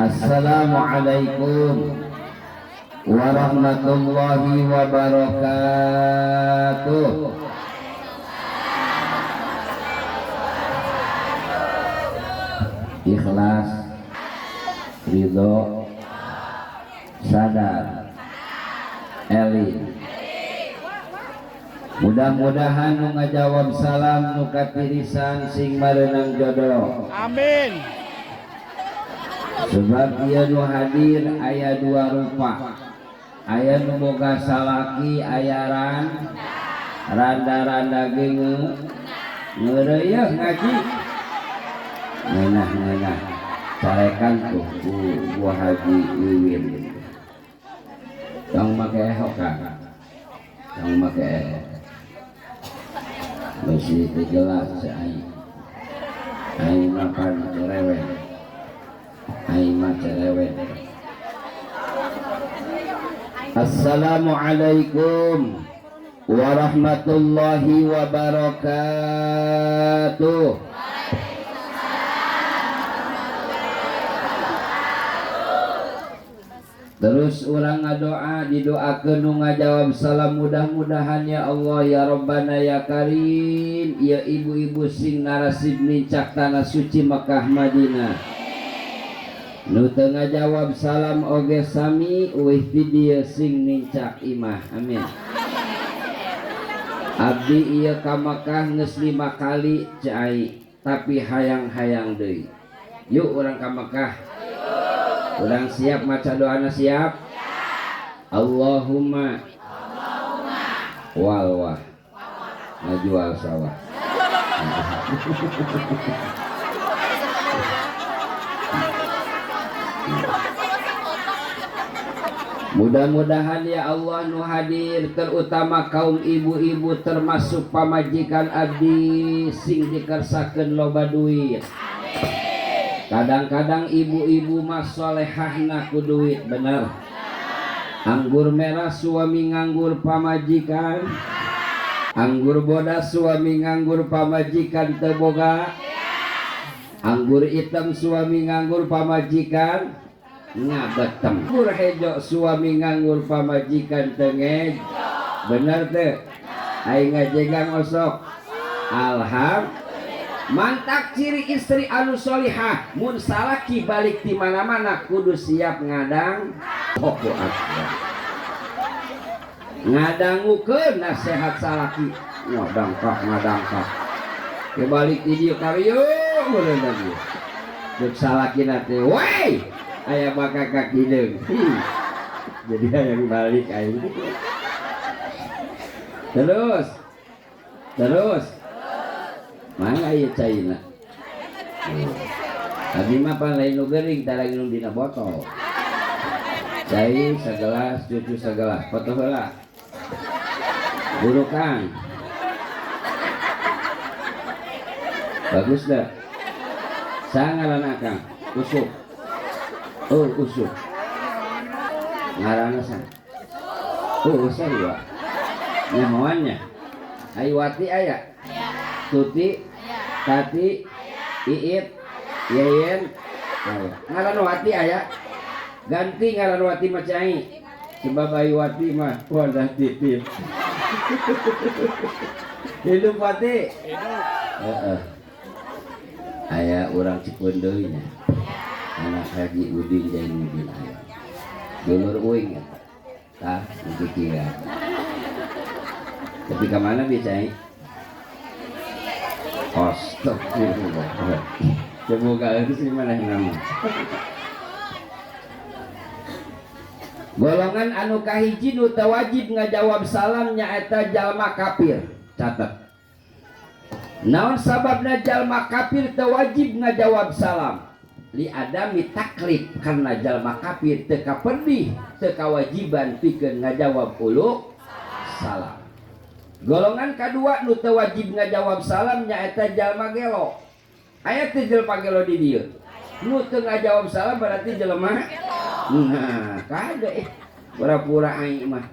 Assalamualaikum warahmatullahi wabarakatuh. Ikhlas, ridho, sadar, eling. Mudah-mudahan nu ngajawab salam nu katirisan sing mareunang jodoh. Amin. Sebab ieu nu hadir aya dua rupa. Aya nu boga salaki ayaran randa-randa geungeung ngeureuyeuh ngaji. Ngeunah-ngeunah carekan tuh buah haji Iwin. Tong make hoka. Tong make masih jelas ai. Ai makan cerewet. Ai mah cerewet. Assalamualaikum warahmatullahi wabarakatuh. Terus orang ngadoa didoakeun nu ngajawab salam mudah-mudahan ya Allah ya Rabbana ya Karim ya ibu-ibu sing narasib nincak tanah suci Makkah Madinah. Nu teu ngajawab salam oge sami eueuh ti dieu sing nincak imah. Amin. Abdi ieu ka Makkah geus 5 kali cai tapi hayang-hayang deui. Yuk urang ka Makkah. Urang siap maca doana siap? Allahumma walwah ngajual sawah. Mudah-mudahan ya Allah nu hadir terutama kaum ibu-ibu termasuk pamajikan abdi sing dikersakeun loba duit. Kadang-kadang ibu-ibu mah solehahna ku duit bener. Anggur merah suami nganggur pamajikan. Anggur bodas suami nganggur pamajikan teu boga. Anggur hitam suami nganggur pamajikan ngabetem. Anggur hejo suami nganggur pamajikan teu ngej. Bener teu? Aing ngajegang osok. Alhamdulillah. Mantak ciri istri anu solihah mun salaki balik di mana-mana kudu siap ngadang Allahu Akbar. Ngadangukeun nasihat salaki ngadangkak kebalik di dieu karyo meureun lagi dek salakina teh woi aya bakal kakideung jadi yang balik aing terus mana ieu caina? Abi mah pan lain nu geuring tara nginum dina botol. Cai sagelas, cucu sagelas, foto heula. Buru Kang. Bagus dah. Sangaranna Kang? Usuk. Oh, usuk. Ngaranna sa? Oh, sarua. Nyahoannya? Aywati aya? Tuti Tati, Iit, Yeyen, ngaran Wati aya, ganti ngaran Wati macai, sebab ayu Wati mah wadah titip. Hidup Wati, aya orang Cipondoynya, anak Haji Udin Jainuddin aya, dulur uing ya, tah pikiran. Tapi kemana biasanya? Astagfirullah. Semoga itu sih mana nama. Golongan anu kahiji nu teu wajib ngajawab salam nyaeta jalma kafir. Catat. Naon sababna jalma kafir teu wajib ngajawab salam? Li adami taklif karena jalma kafir teu kaperdih teu kawajiban pikeun ngajawab ulu salam. Golongan kedua nu teu wajib ngajawab salam nyaeta jalma gelo. Aya teh jelema gelo di dieu. Nu teu ngajawab salam berarti jelema. Nah, kade pura-pura aing mah.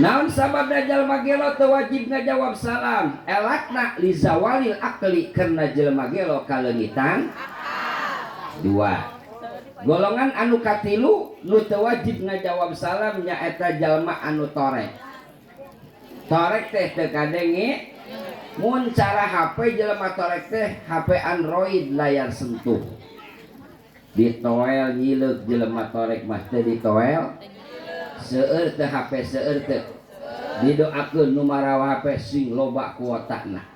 Naon sababna jalma gelo teu wajib ngajawab salam? Elakna li zawalil akli karena jelema gelo kaleungitan dua. Golongan anu katilu nu teu wajib ngajawab salam nyaeta jalma anu torek. Torek teh teu kadenge mun cara HP jelema torek teh HP Android layar sentuh. Ditoel nyileuk jelema torek mah teu ditoel. Seueur teu HP seueur teu. Didoakeun nu marawa HP sing loba kuotana.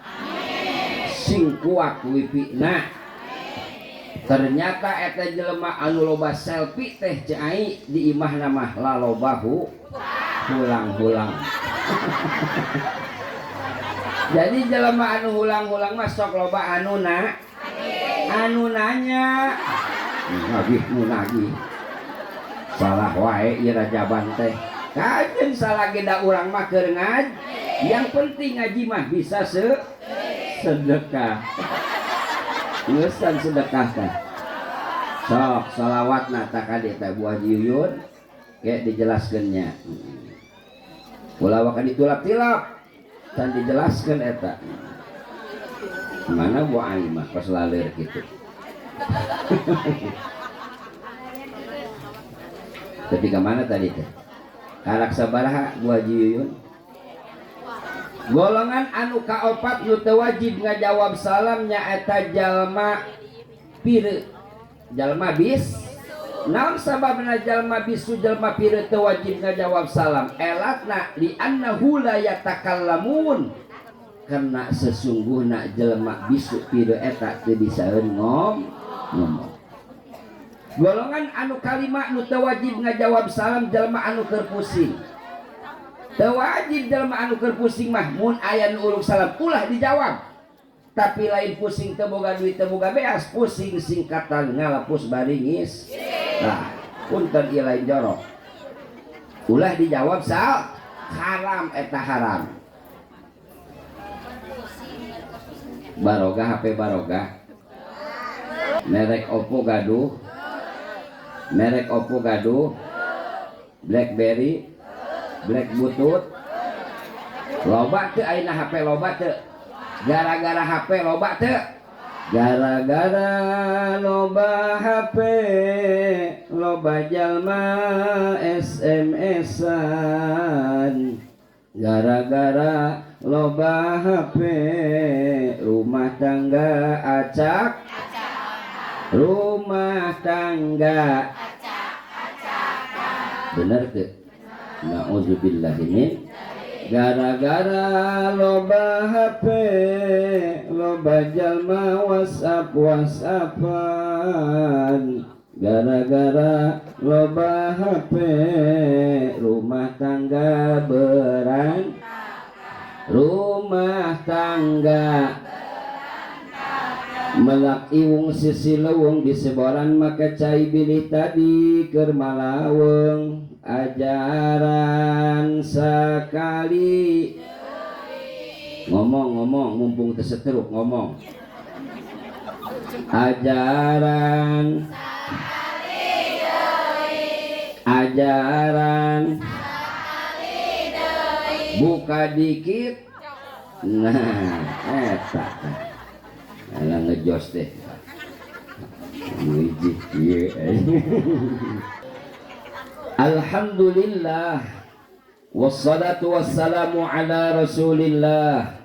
Sing kuat wifi-na. Ternyata eta jelema anu loba selfie teh cai di imahna mah lalobahu hulang-hulang. Jadi jelema anu hulang-hulang mah sok loba anu nanya. Lagi nu lagi. Salah wae ieu rajaban teh. Kajen salah geda urang mah keur ngaji. Yang penting ngaji mah bisa sedekah. Ngesan sedekah teh. Sok salawatna tak kade teh Bu Haji Yuyun ge dijelaskeunnya. Ulah wakan ditulap-tilap can dijelaskeun eta. Mana Bu Ai mah pas lalir kitu. Ketika mana tadi teh? Karak sabaraha Bu Haji Yuyun? Golongan anu kaopat nu teu wajib ngajawab salam nyaeta jalma pire, jalma bis. Naon sababna jalma bisu jalma pire teu wajib ngajawab salam? Elatna li annahu la yatakallamun. Karena sesungguhna jalma bisu pire eta teu disaeun ngomong. Golongan anu kalima nu teu wajib ngajawab salam jalma anu keur pusing. Teu wajib jalma anu keur pusing mah mun aya nu urung salam ulah dijawab. Tapi lain pusing teu boga duit teu boga beas, pusing singkatan ngalapus baringis. Nah, punten ieu lain jorok. Ulah dijawab haram eta haram. Baroga HP baroga. Merek Oppo gaduh. Merek Oppo gaduh. BlackBerry Black Butut loba teu ayeuna HP loba teu gara-gara HP loba teu gara-gara loba HP loba jalma SMS-an gara-gara loba HP rumah tangga acak rumah tangga bener teu? Na'udzubillahimin. Gara-gara loba HP loba jalma WhatsApp-WhatsAppan gara-gara loba HP rumah tangga rumah tangga melak iwung sisi lewung di seboran maka cai bilih tadi keur malaweng ajaran sekali ngomong mumpung terseteruk ngomong ajaran buka dikit nah eta ala ngejos teh Alhamdulillah wassalatu wassalamu ala rasulillah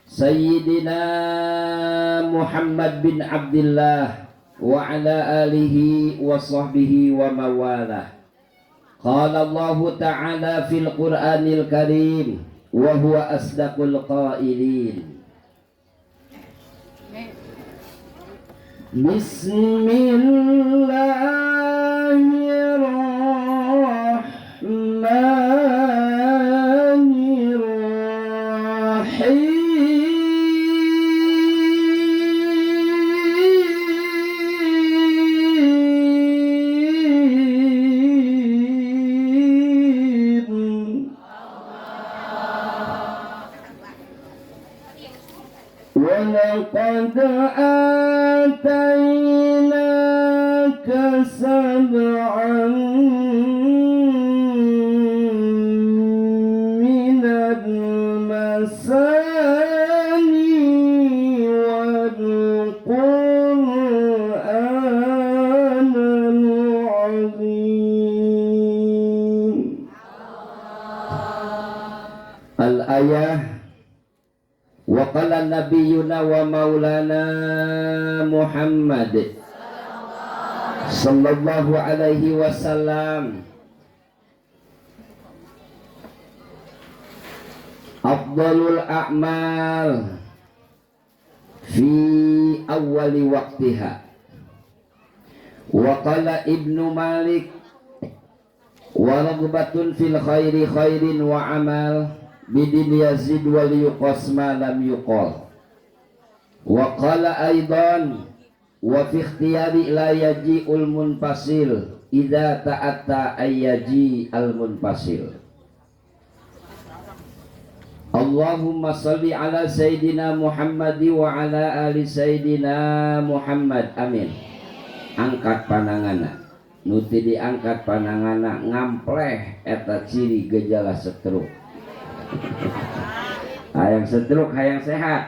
Sayyidina Muhammad bin Abdillah wa ala alihi wa sahbihi wa mawalah. Qala Allah ta'ala fil Qur'anil Karim wa huwa asdaqul qailin. وَلَقَدْ آتَيْنَاكَ سَبْعًا مِنَ الْمَثَانِي وَالْقُرْآنِ ayah wa qala nabiyuna wa maulana Muhammad sallallahu alaihi wasallam afdalul a'mal fi awwali waqtiha. Wa qala Ibnu Malik wa ragbatun fil khairi khairin wa amal bidin yazid wal yuqas ma lam yuqal. Wa qala aidan wa fi ikhtiyari la yaji'ul munfasil idza ta'atta ayyaji al munfasil. Allahumma salli ala Sayyidina Muhammad wa ala ali Sayyidina Muhammad. Amin. Angkat panangana, nuti diangkat panangana ngampleh eta ciri gejala stroke. Hayang stroke hayang sehat.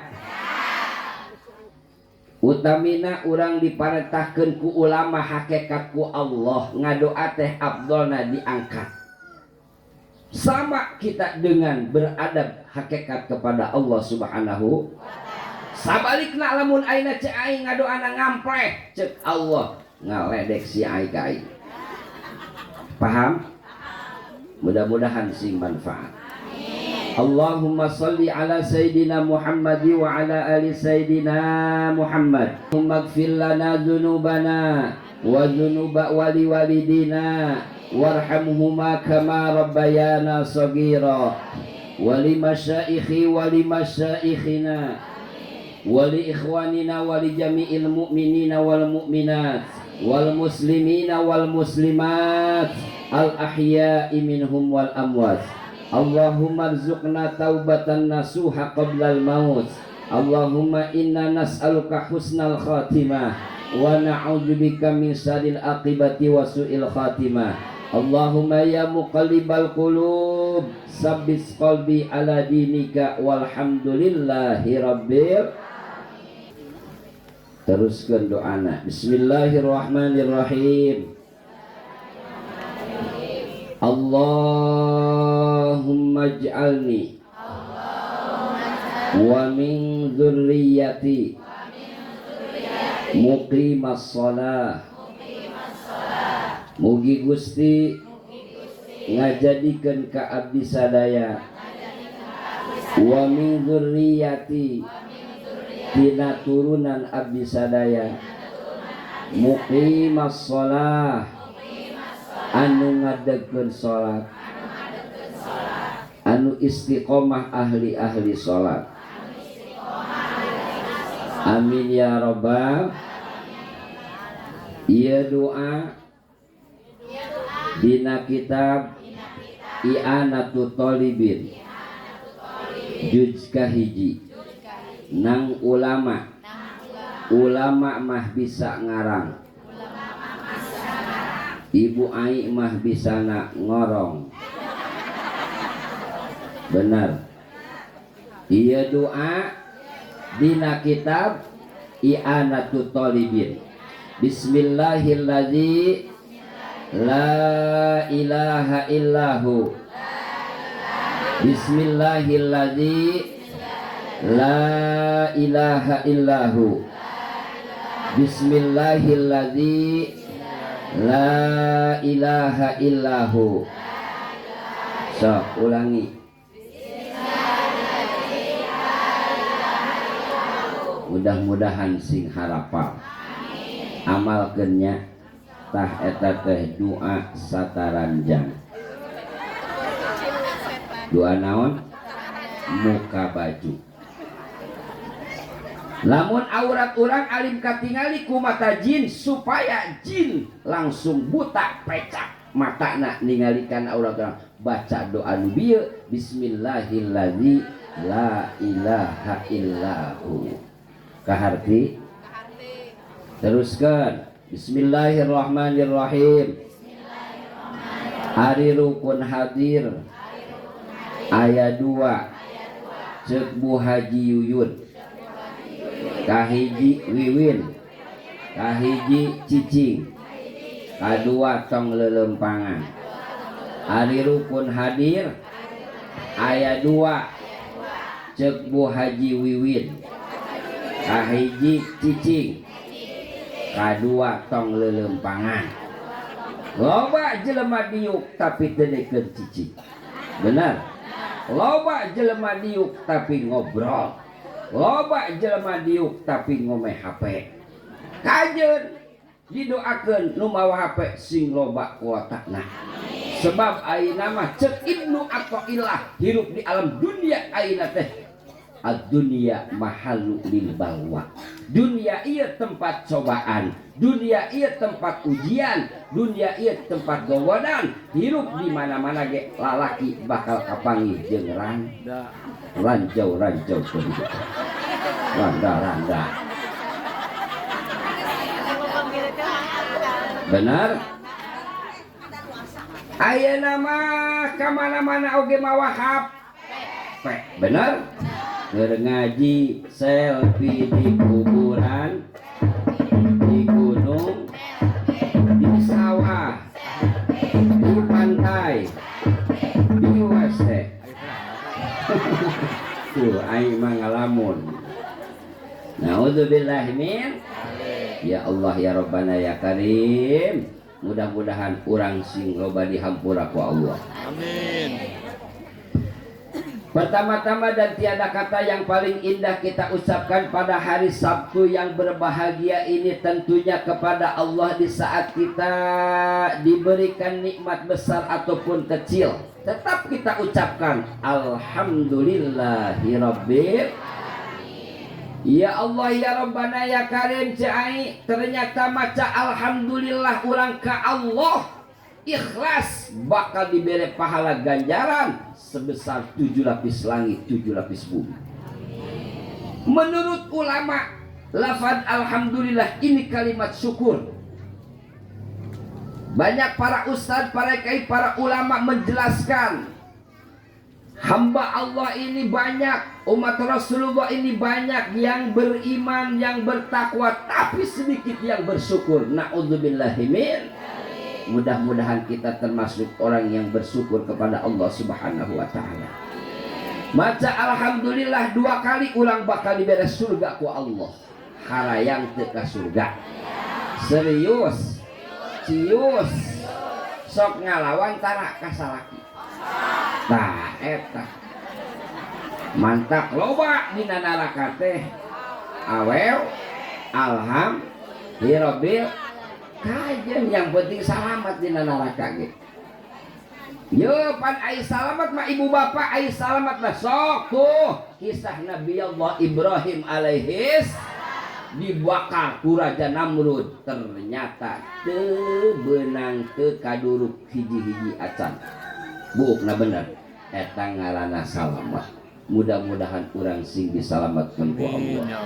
Utamina urang diparetahkeun ku ulama hakikat ku Allah ngadoa teh afdalna diangkat. Sama kita dengan beradab hakikat kepada Allah Subhanahu. Sabalikna lamun aina cek aing ngadoana ngampreh cek Allah ngaledek si aing ka aing. Paham? Mudah-mudahan sing manfaat. Allahumma salli ala Sayyidina Muhammad wa ala ali Sayyidina Muhammad. Allahumma ighfir lana dzunubana wa dzunuba wali walidina warhamhuma kama rabbayana shaghira wa li masyaikhi wa li masyaikhina wa li ikhwanina wa li jami'il mu'minina wal mu'minat wal muslimina wal muslimat al ahya'i minhum wal amwat. Allahumma rzuqna taubatan nasuha qabla al maut. Allahumma inna nas'aluka husnal khatimah wa na'udzubika min syarril aqibati wa su'il khatimah. Allahumma ya muqallibal qulub sabbis qalbi ala dinika walhamdulillahi rabbil. Teruskan doana. Bismillahirrahmanirrahim. Allahumma ij'alni wa min dzurriyyati muqimas shalah. Mugi Gusti ngajadikeun ka abdi sadaya wa min dzurriyyati tina turunan abdi sadaya muqimas shalah anu ngadegkeun salat anu istiqomah ahli salat. Amin ya rabbal. Ieu doa dina kitab I'anatut Thalibin juz kahiji. Nang ulama mah bisa ngarang, ibu ai mah bisa ngorong. Benar. Ieu doa dina kitab I'anatut Thalibin. Bismillahirrahmanirrahim. La ilaha illahu. Bismillahirrahmanirrahim. La ilaha illahu. Bismillahirrahmanirrahim. La ilaha illahu. So, ulangi. Mudah-mudahan sing harapal. Amalkeunnya tah eta teh doa sataranjang. Doa naon? Muka baju. Lamun aurat urang alim katingali ku mata jin supaya jin langsung buta pecak matana ningalikan aurat urang. Baca doa nu bieu bismillahirrahmanirrahim la ilaha illahu. Kaharti teruskan. Bismillahirrahmanirrahim. Ari rukun hadir ayat 2 cek Bu Haji Yuyun kahiji wiwin kahiji cicing kadua tong lelempangan. Ari rukun hadir ayat 2 cek Bu Haji Wiwin, kahiji cicing, kadua tong lelempangan. Loba jelema diuk tapi tedekeun cicing. Benar. Loba jelema diuk tapi ngobrol. Loba jelema diuk tapi ngomeh HP. Kajeun didoakeun nu mawa HP sing loba kuatakna. Sebab ayeuna mah cek Ibnu Athaillah hirup di alam dunia ayeuna teh ad-dunya mahallu lil balwa. Dunia ieu tempat cobaan, dunia ieu tempat ujian, dunia ieu tempat gogodan. Hirup di mana-mana ge lalaki bakal kapanggih jeung ranjau-ranjau kehidupan. Randa-randa. Benar? Ayeuna mah ka mana-mana oge mawa HP. Benar? Keur ngaji selfie di kuburan, di gunung, di sawah, di pantai, di WC. Tuh aing mah ngalamun. Naudzubillah min. Ya Allah ya Rabbana ya Karim. Mudah-mudahan urang sing loba dihampura ku Allah. Amin. Pertama-tama dan tiada kata yang paling indah kita ucapkan pada hari Sabtu yang berbahagia ini tentunya kepada Allah di saat kita diberikan nikmat besar ataupun kecil. Tetap kita ucapkan Alhamdulillahirabbil. Ya Allah ya Rabbana ya Karim cai ternyata maca alhamdulillah urang ka Allah ikhlas bakal diberi pahala ganjaran sebesar 7 lapis langit 7 lapis bumi. Menurut ulama lafaz alhamdulillah ini kalimat syukur. Banyak para ustadz, para kiai, para ulama menjelaskan hamba Allah ini banyak, umat Rasulullah ini banyak yang beriman, yang bertakwa, tapi sedikit yang bersyukur. Na'udzubillahi min. Mudah-mudahan kita termasuk orang yang bersyukur kepada Allah Subhanahu wa ta'ala. Maca alhamdulillah 2 kali ulang bakal diberi surga ku Allah. Harayang teka surga. Serius, cius, sok ngalawan tara kasalaki. Nah, eta mantap loba dina neraka teh awew alhamdulillah kajen yang penting selamat dina neraka ge. Yo pan ai selamat mah ibu bapak ai selamat mah sok tuh kisah Nabi Allah Ibrahim alaihis dibakar ku Raja Namrud ternyata teu beunang teu kaduruk hiji-hiji acan. Bukna bener eta ngaranna salamat. Mudah-mudahan urang sing disalamatkeun ku Allah.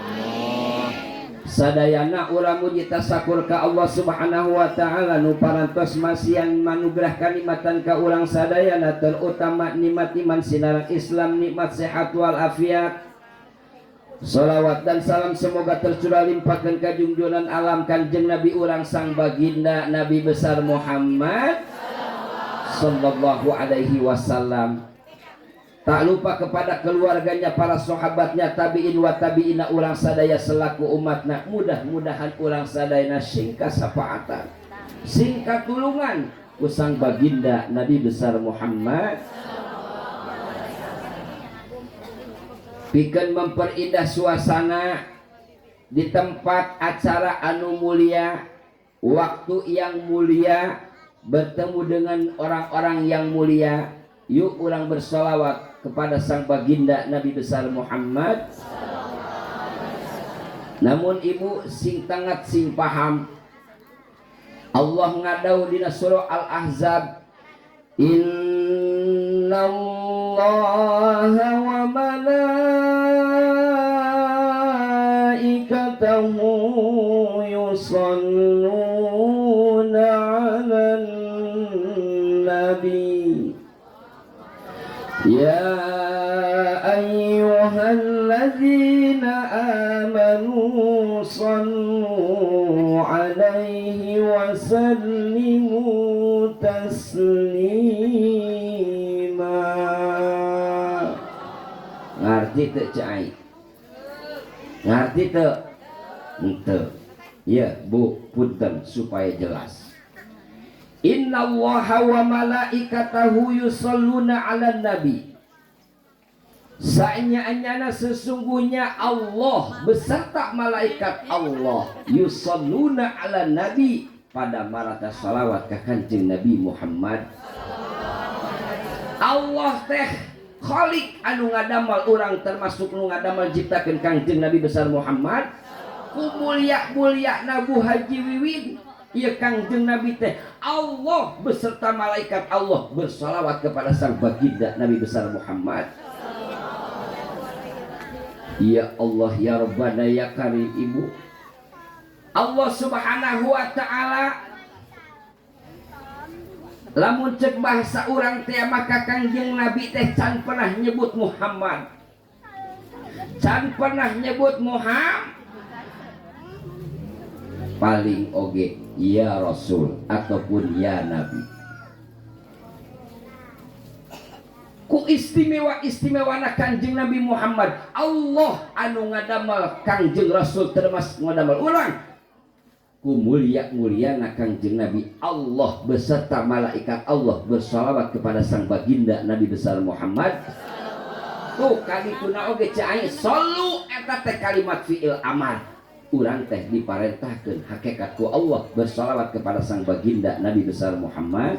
Sadayana urang muji tasakur ka Allah Subhanahu wa taala nu parantos masihan manugrah kalimatan ka urang sadayana terutama nikmat iman sinaran Islam, nikmat sehat wal afiat. Salawat dan salam semoga tercurah limpahkeun ka junjungan alam Kanjeng Nabi urang sang baginda Nabi besar Muhammad sallallahu alaihi wasallam. Tak lupa kepada keluarganya, para sahabatnya, tabi'in wa tabi'ina urang sadaya selaku umatna. Mudah-mudahan urang sadayana singka sapaatan, singka tulungan kusang baginda Nabi besar Muhammad. Pikeun memperindah suasana di tempat acara anu mulia, waktu yang mulia, bertemu dengan orang-orang yang mulia. Yuk urang bersolawat kepada sang baginda Nabi besar Muhammad. Namun ibu sing tangat sing paham, Allah ngadau dina surah Al-Ahzab, Innallaha wa malaikatahu yusalluna 'alan nabi. Ya ayyuhalladzina amanu sallu alaihi wa sallimu taslima. ngarti teu cai ngarti teu henteu ya Bu punten supaya jelas. Innallaha wa malaikatahu yusholluna 'alan nabi. Saenya-anyana sesungguhnya Allah beserta malaikat Allah yusholluna 'alan nabi pada marata salawat ka Kanjeng Nabi Muhammad. Allah teh Khalik anu ngadamel urang termasuk nu ngadamel ciptakeun Kanjeng Nabi besar Muhammad ku mulia-mulia Nabu Haji Wiwin. Ia Kangjeng Nabi teh Allah beserta malaikat Allah bersalawat kepada sang baginda Nabi besar Muhammad. Ya Allah ya Rabbana ya Karim Ibu. Allah Subhanahu wa taala lamun cek bahasa urang teh maka Kangjeng Nabi teh can pernah nyebut Muhammad. Can pernah nyebut Muhammad. Paling oge ya Rasul ataupun ya Nabi. Ku istimewa-istimewana Kanjeng Nabi Muhammad Allah anu ngadamel Kanjeng Rasul termasuk ngadamel urang. Ku mulia-muliana Kanjeng Nabi Allah beserta malaikat Allah bersalawat kepada sang baginda Nabi besar Muhammad. Tuh kalituna oge cai sallu eta teh kalimat fiil amar. Urang teh diparentahkeun hakikat ku Allah bersalawat kepada sang baginda Nabi besar Muhammad.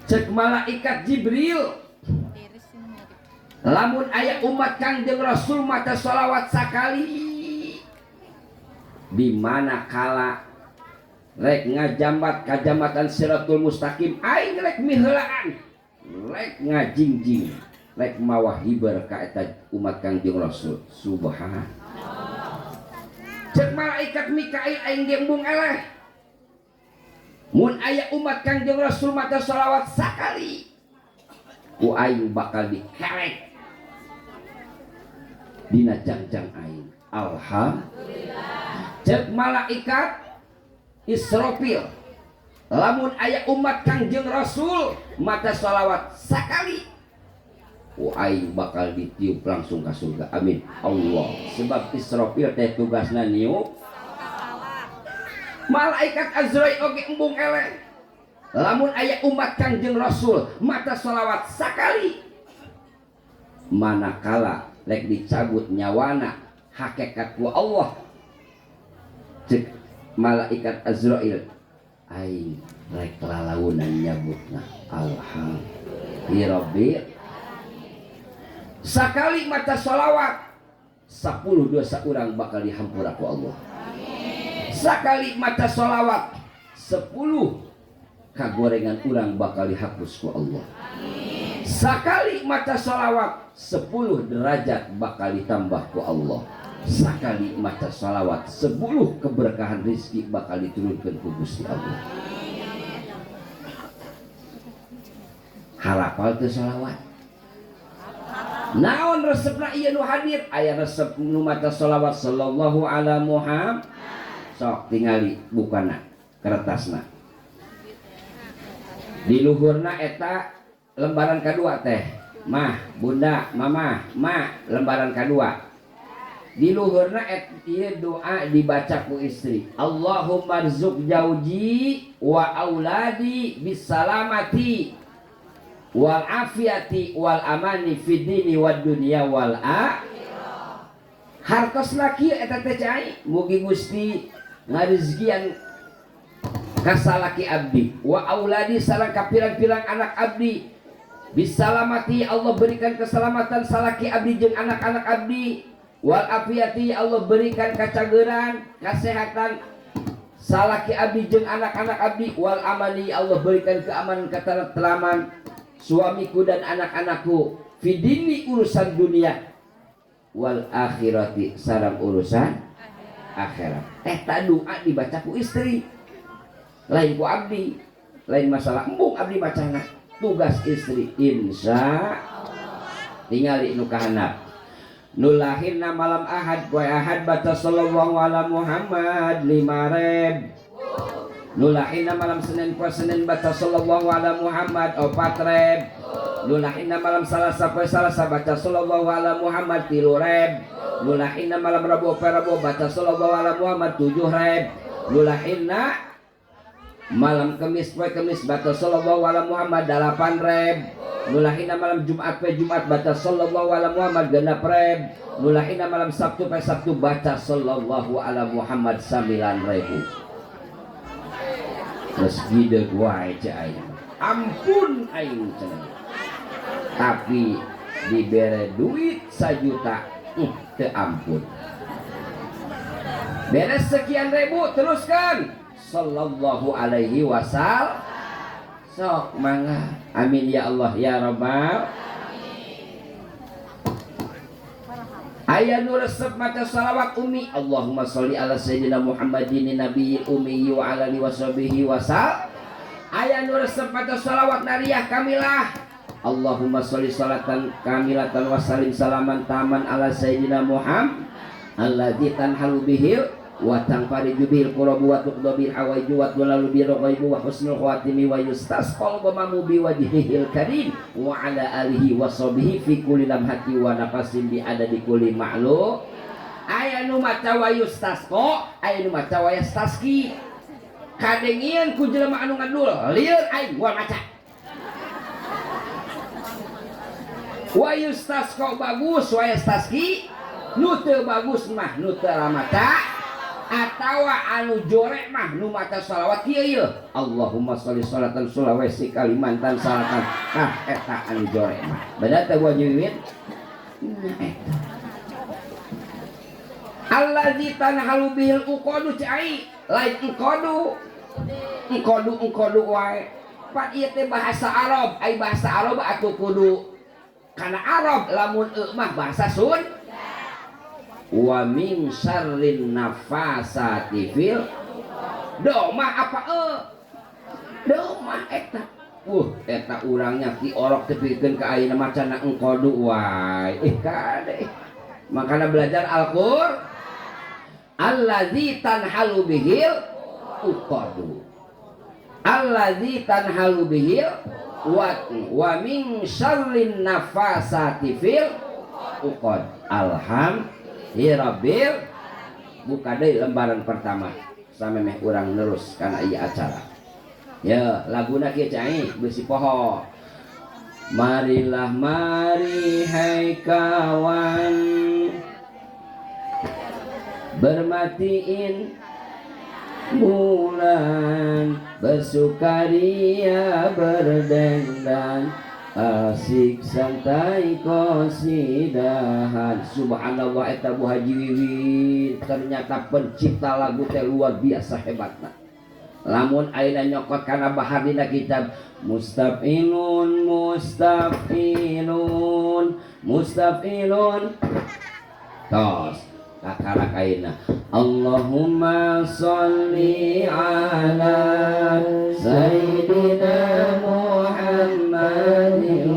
Cek malaikat Jibril lamun aya umat Kangjeng Rasul mata salawat sakali di mana kala rek ngajambat kajambatan Siratul Mustaqim aing rek miheulaan rek ngajingjing rek mawah hibar ka eta umat Kangjeng Rasul. Subhanallah. Cek malaikat Mikail aing gembung eleh mun aya umat Kangjeng Rasul mata salawat sakali ku aing bakal dikerek dina jangjang aing. Alhamdulillah. Cek malaikat Israfil lamun aya umat Kangjeng Rasul mata salawat sakali aing bakal ditiup langsung ke surga. Amin Allah. Sebab Israfil teh tugasna niup. Malaikat Azrail oge embung eleh lamun aya umat Kangjeng Rasul mata salawat sakali manakala rek dicabut nyawana hakikat ku Allah cek malaikat Azrail aing rek lalaunan nyabutna. Alhamdulillah. Sakali mata salawat 10 dosa urang bakal dihampura ku Allah. Sakali mata salawat 10 kagorengan urang bakal dihapus ku Allah. Sakali mata salawat 10 derajat bakal ditambah ku Allah. Sakali mata salawat 10 keberkahan rezeki bakal diturunkan ku Gusti Allah. Harapal teu salawat. Naon resepna ieu nu hadir? Aya resep nu maca shalawat sallallahu ala Muhammad. Sok tingali bukana kertasna. Di luhurna eta lembaran kedua teh. Mah, bunda, mama, ma, lembaran kedua. Di luhurna ieu doa dibaca ku istri. Allahumma rzuq jauji wa auladi bisalamati wal afiyati wal amani fid dini wad dunya wal akhirah. Hartosna kieu eta teh cai mugi Gusti ngarizkian kasalaki abdi wa auladi sareng kapirang-pirang anak abdi bisalamati Allah berikan keselamatan salaki abdi jeung anak-anak abdi wal afiyati Allah berikan kacageuran kesehatan salaki abdi jeung anak-anak abdi wal amani Allah berikan keamanan ketenteraman suamiku dan anak-anakku fidini urusan dunia wal akhirati sareng urusan akhirat. Eta doa dibaca ku istri lain ku abdi lain masalah embung abdi bacana tugas istri insya Allah. Tingali nu kahandap nu lahirna malam ahad poe ahad baca sallallahu ala Muhammad 5.000 Nulahina malam Senin poe Senin baca sallallahu ala Muhammad 4.000. Nulahina malam Salasa poe Salasa baca sallallahu ala Muhammad 3.000. Nulahina malam Rabu poe Rabu baca sallallahu ala Muhammad 7.000. Nulahina malam Kamis poe Kamis baca sallallahu ala Muhammad 8.000. Nulahina malam Jumat poe Jumat baca sallallahu ala Muhammad 6.000. Nulahina malam Sabtu poe Sabtu baca sallallahu ala Muhammad 9.000. Terus gede wae cai. Ampun aing cenah. Tapi dibere duit 1 juta, teu ampun. Beres sekian ribu teruskan sallallahu alaihi wasallam. Sok mangga. Amin ya Allah ya Rabbal. Aya nu resep maca salawat ummi. Allahumma sholli ala sayyidina Muhammadin nabiyil ummi wa ala alihi washabihi wasal. Aya nu resep maca salawat nariyah kamilah. Allahumma sholli sholatan kamilatan wa sallim salaman taman ala sayyidina Muhammad alladzi tanhalu bihil wa tanfariju bil qurabu wa tuqda bil hawaiju wa tulalu bil ghaibu wa husnul khatimi wa yustasqal qamamu bi wajhihil karim wa ala alihi wa sahbihi fi kulli lamhati wa nafasin bi adadi kulli ma'lum. Aya nu maca wa yustasqa, aya nu maca wa yastasqi. Kadengieun ku jelema anu ngadul lieur aing moal maca. Wa yustasqa bagus wa yastasqi, nu teu bagus mah nu teu maca. Atawa anu jorek mah nu maca salawat kieu ieu Allahumma sholli sholatan Sulawesi Kalimantan Selatan eta anu jorek mah bener teh gua nyiwit allazi tanhalu bihil uqadu cai lain uqadu wae pan ieu teh bahasa Arab ai bahasa Arab atuh kudu kana Arab lamun mah bahasa Sun. Wa min syarrin nafasati fil doma apa doma eta eta urangnya ki orok tepikeun ka ayeuna macana engkodu wae kade makana belajar Al-Qur'an allazi tanhalu bihil uqadu allazi tanhalu bihil wa min syarrin nafasati fil uqad Rabbil buka deui lembaran pertama samemeh urang nerus kana ieu acara. Ya, laguna kieu cai beusi poho. Marilah mari hai kawan bermatiin bulan bersukaria berdendang asik santai kosidahan. Subhanallah eta Bu Haji Wiwin ternyata pencipta lagu teh luar biasa hebatna. Lamun ayeuna nyokot kana bahar dina kitab mustafilun tos kakara kaina Allahumma sholli ala sayyidina Muhammadin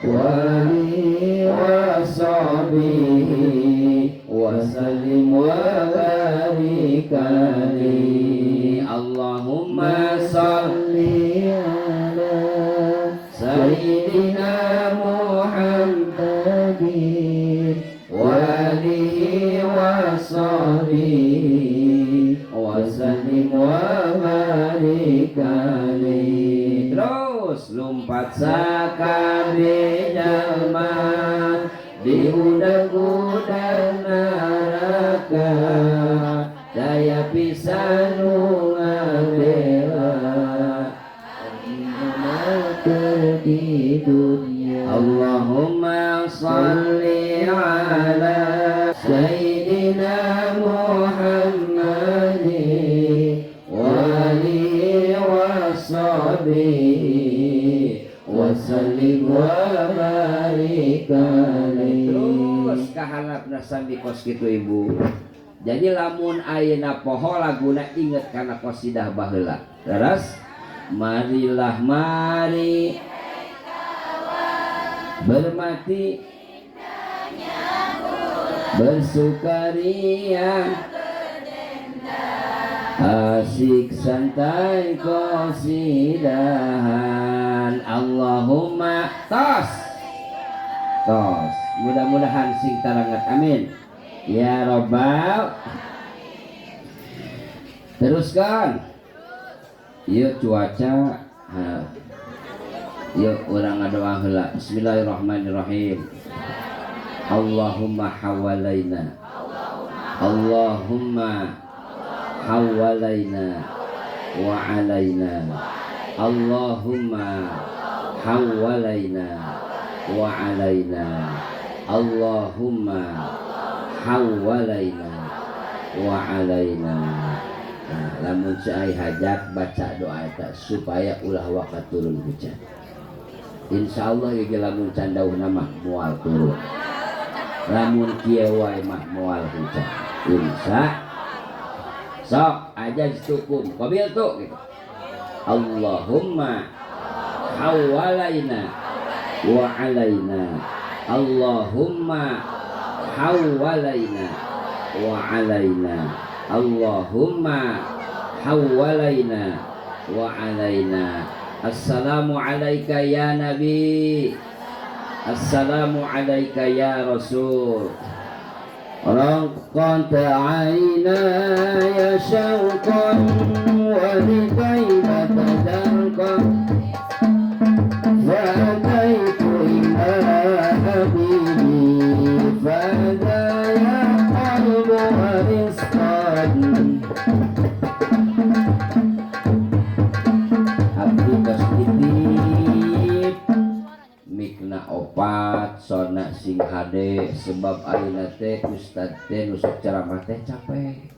wa alihi wa sahbihi wa sallim wa barik alaihi. Allahumma sholli ala sayyidina Muhammadin wa alihi wa sahbihi wa sallim wa barik alaihi. Terus lompat sakabeh jalma diundang-undang neraka daya pisan nu ngabela di dunia. Allahumma sholli ala sayyidina Muhammadin wa alihi wa sahbihi wa sallim wa barik alaihi. Terus kahanapna sambi kos kitu ibu. Jadi lamun ayeuna poho laguna inget kana qasidah baheula. Terus marilah mari bermati bersukaria asik santai kosidahan. Allahumma tos mudah-mudahan sing tarangat amin ya robbal. Teruskan yuk cuaca. Yuk orang ngadoa heula. Bismillahirrahmanirrahim. Allahumma hawalaina, Allahumma hawalaina wa alaina, Allahumma hawalaina wa alaina, Allahumma hawalaina wa alaina. Nah, lamun saai hajat baca doa eta supaya ulah wakat turun hujan. Insyaallah ge lamun candauh nama moal turun. Lamun kieu wae mah moal hujan. Insya sok aja cukup. Qabil tuh gitu. Allahumma hawalaina wa alaina. Allahumma hawalaina wa alaina. Allahumma hawalaina wa alaina. Assalamu alayka ya Nabi, assalamu alayka ya Rasul. Raqqat aynaya syauqan wa bikaimata darqan fa'ataitu ila habibi fadaya qalbu rizqan. Abdi kasitip mikna opat sona sing hade sebab ayeuna teh ustad teh nu sok ceramah teh capek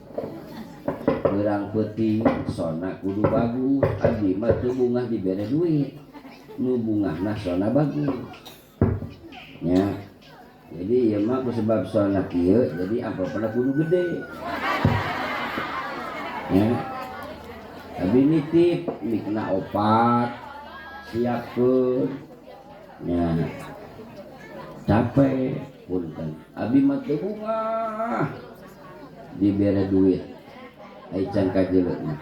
urang peuting sona kudu bagus. Abdi mah teu bungah dibere duit, nu bungahna sona bagus nya. Jadi ieu mah sebab sona kieu jadi amplopna kudu gede nya. Abi nitip mikna opat siapkeun nya capek punten. Abi mah teu bungah dibere duit ai can kajeleuna.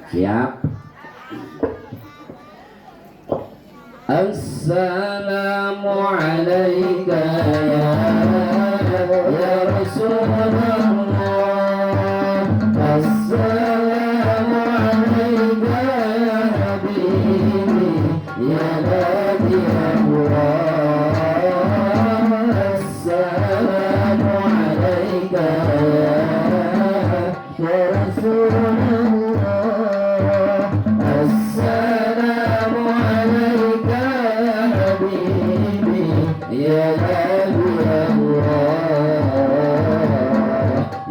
Siap. Assalamu alayka ya Rasulullah. Assalamu alayka ya Habibi ya Nabi Allah. Assalamu alayka ya Rasulullah. Assalamu alayka ya Habibi ya Nabi Allah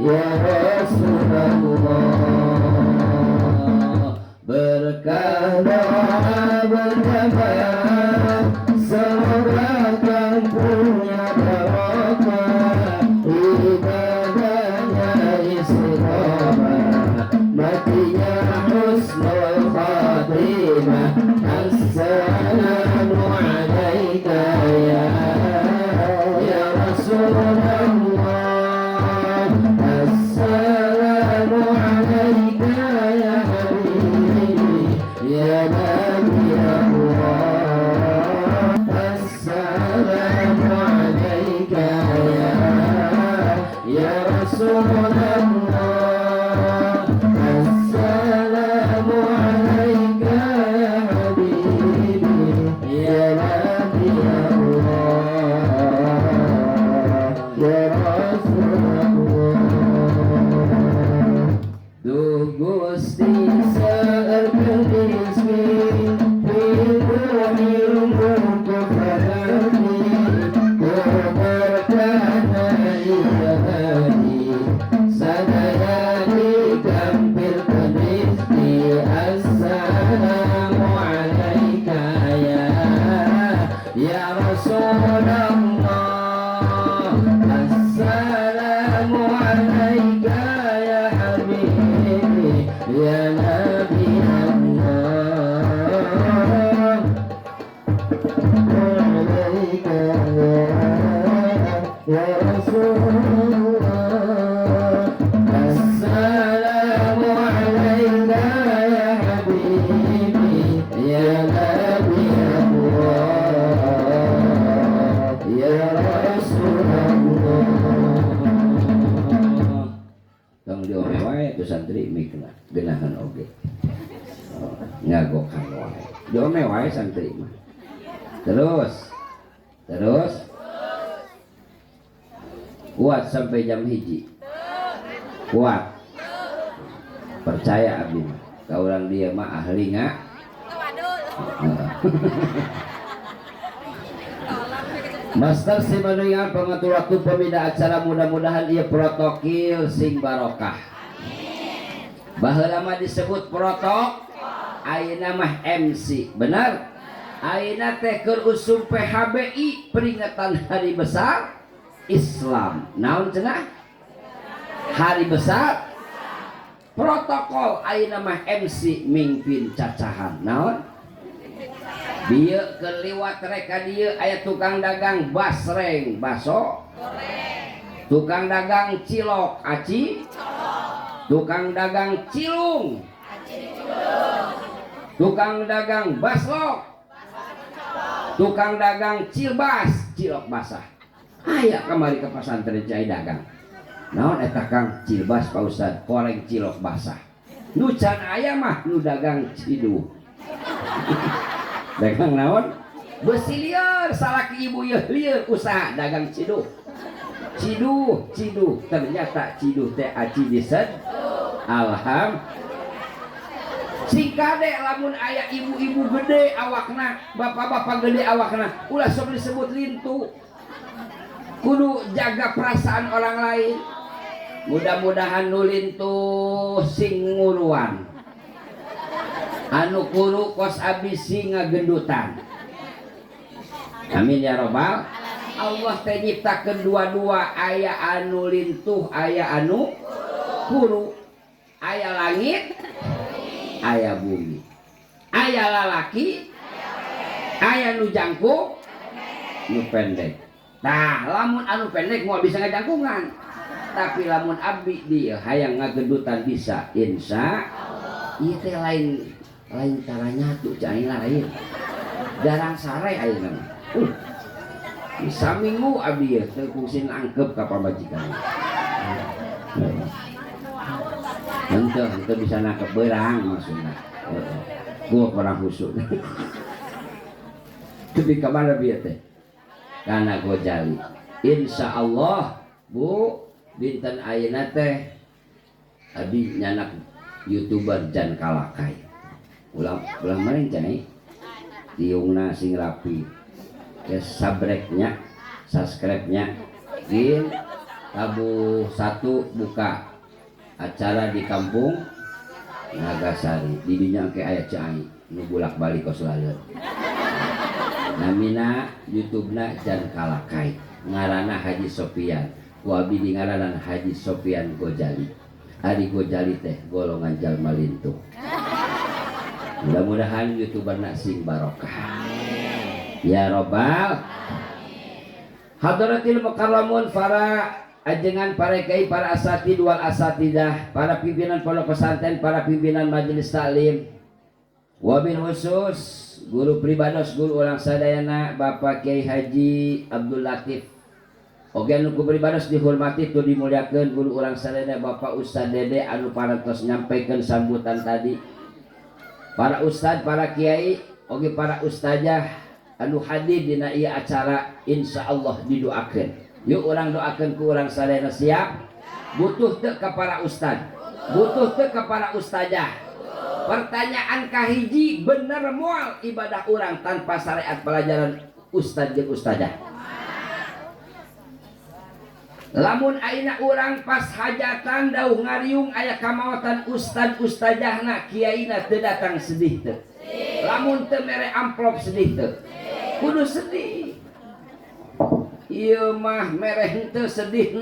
ya Rasulullah. Berkah doa berjamaah semoga kampungnya barokah, ibadahnya istiqomah, matinya husnul khatimah. Assalamu alayka ya Rasulullah. Assalamu alayka ya Habibi ya Nabi Allah. Assalamu alayka ya Rasulullah. Assalamu alayka ya Habibi ya Nabi Allah ya Rasulullah. Duh Gusti saekeun bismi ilmu kufadati kuberkana ilhadi sadaya dagang di ome wae tu santri mikna genahan oge. Ngagokan wae. Di ome wae santri mah. Terus kuat sampai jam hiji. Kuat. Percaya abdi mah. Ka urang dia mah ahli Master Simanuya pengatur waktu pemindah acara, mudah-mudahan ia protokil sing barokah. Baheula mah disebut protok, ayeuna mah MC. Benar? Ayeuna teh keur usum PHBI peringatan hari besar Islam. Naon cenah? Hari besar protokol, ayeuna mah MC mimpin cacahan. Naon? Bieu keliwat reka dieu aya tukang dagang basreng baso, tukang dagang cilok aci, tukang dagang cilung, tukang dagang baslok, tukang dagang cilbas, cilok basah. Aya kamari ke pasantren cai dagang. Naon eta Kang? Cilbas Pak Ustad, goreng cilok basah. Nu can aya mah nu dagang ciduh. Dagang naon? Besi lieur, salaki ibu lieur usaha dagang ciduh. Ciduh. Ternyata ciduh teh aci dised. Alham. Sing kade lamun aya ibu-ibu gede awakna, bapak-bapak gede awakna, ulah sok disebut lintu. Kudu jaga perasaan orang lain. Mudah-mudahan nu lintu sing nguruan. Anu kuru kos abisi ngagendutan. Amin ya robbal. Allah teh nyiptakeun dua-dua, aya anu lintuh, aya anu kuru, aya langit, aya bumi, aya lalaki, aya nu jangkung, nu pendek. Nah, lamun anu pendek mau bisa ngajangkungan, tapi lamun abdi dia hayang ngagendutan bisa, insya ieu teh lain caranya tuh cai lain jarang sare ayeuna bisa minggu abdi ya teu fungsi angkep ka pamajikan henteu bisa nangkep beurang maksudna gua orang husuk tapi ka mana bieu teh kana Gojali insyaallah Bu dinten ayeuna teh abdi nyanak YouTuber Jan Kalakai ulang main cai tiungna sing rapi ya sabreknya subscribe-nya gin tabu 1 buka acara di kampung Nagasari didinya ke aya cai nu bolak-balik kos laleur namina YouTube-na Jan Kalakai ngaranna Haji Sofian ku abdi di ngaranan Haji Sofian Gojali. Ari Gojali teh golongan jalma lintuh. Mudah-mudahan YouTuber sing barokah. Ya robbal. Hadratil mukarramun, para ajengan, para kiai, para asatid wal asatidah, para pimpinan pondok pesantren, para pimpinan majelis taklim. Wabil khusus guru pribados, guru ulang sadayana Bapak Kiai Haji Abdul Latif. Oke anu pribados dihormati tu dimuliakeun guru ulang sadayana Bapak Ustad Dede anu parantos nyampaikan sambutan tadi. Para ustad, para kiai, oge para ustazah anu hadir dina ieu acara insyaallah didoakeun. Yuk urang doakeun ku urang sadayana siap. Butuh teu ka para ustad, butuh teu ka para ustazah. Pertanyaan kahiji, bener moal ibadah urang tanpa syariat pelajaran ustad jeung ustazah. Lamun aina urang pas hajatan dauh ngariung aya kamawatan ustad ustazahna kiaina teu datang sedih teu. Lamun teu mere amplop sedih teu. Kudu sedih. Ieu mah mere henteu sedih.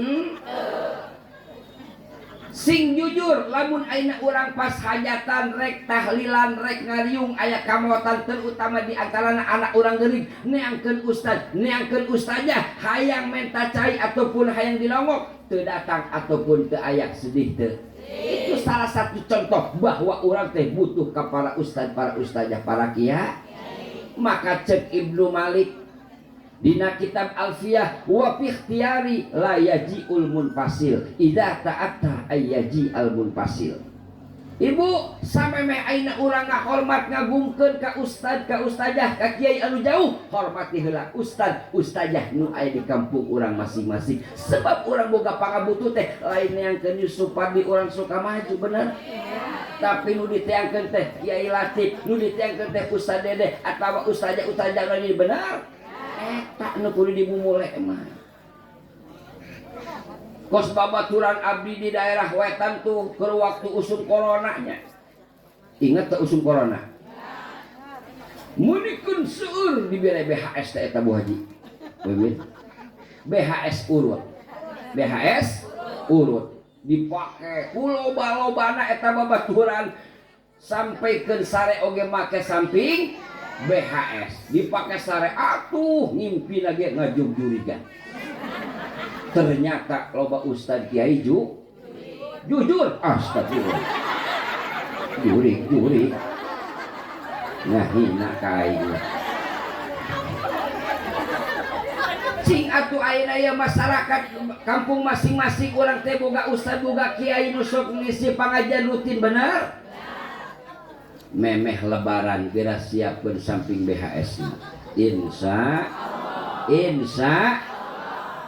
Sing jujur lamun aina urang pas hajatan rek tahlilan rek ngariung aya kamawatan terutama di antarana anak urang geuring neangkeun ustad neangkeun ustazah hayang menta cai ataupun hayang dilongok teu datang ataupun teu aya sedih teu. Itu salah satu contoh bahwa urang teh butuh ka para ustad para ustazah para kiai. Maka cek Ibnu Malik Dina kitab Alfiyah wa fi ikhtiyari la yaji'ul munfasil idza ta'atta ayyaji al munfasil. Ibu sampai meh aina urang ngahormat ngagungkeun ka ustad ka ustazah ka kiai anu jauh, hormati heula ustad ustazah nu aya di kampung urang masing-masing. Sebab urang boga pangabutuh teh lain yang keun supadi urang suka maju bener. Tapi nu diteangkeun teh Kiai Latif, nu diteangkeun teh Ustaz Dede atawa ustazah ustazah nu bener. Eta nu kudu dimumule mah. Kos babaturan abdi di daerah wetan tuh ke waktu usum coronanya. Ingat tak usum corona? Munikeun seueur di bere BHS teh eta Bu Haji. BHS urut. BHS urut dipake loba-lobana eta babaturan sampaikeun sare oge make samping BHS dipake sare atuh ngimpi lagi ngajugjurigan. Ternyata loba ustad kiai jujur astagfirullah juri nah hina kain cing atuh ayeuna ya masyarakat kampung masing-masing urang teh boga ustad boga kiai nu sok ngisi pangajian rutin bener memeh lebaran geura siapkeun samping BHS insya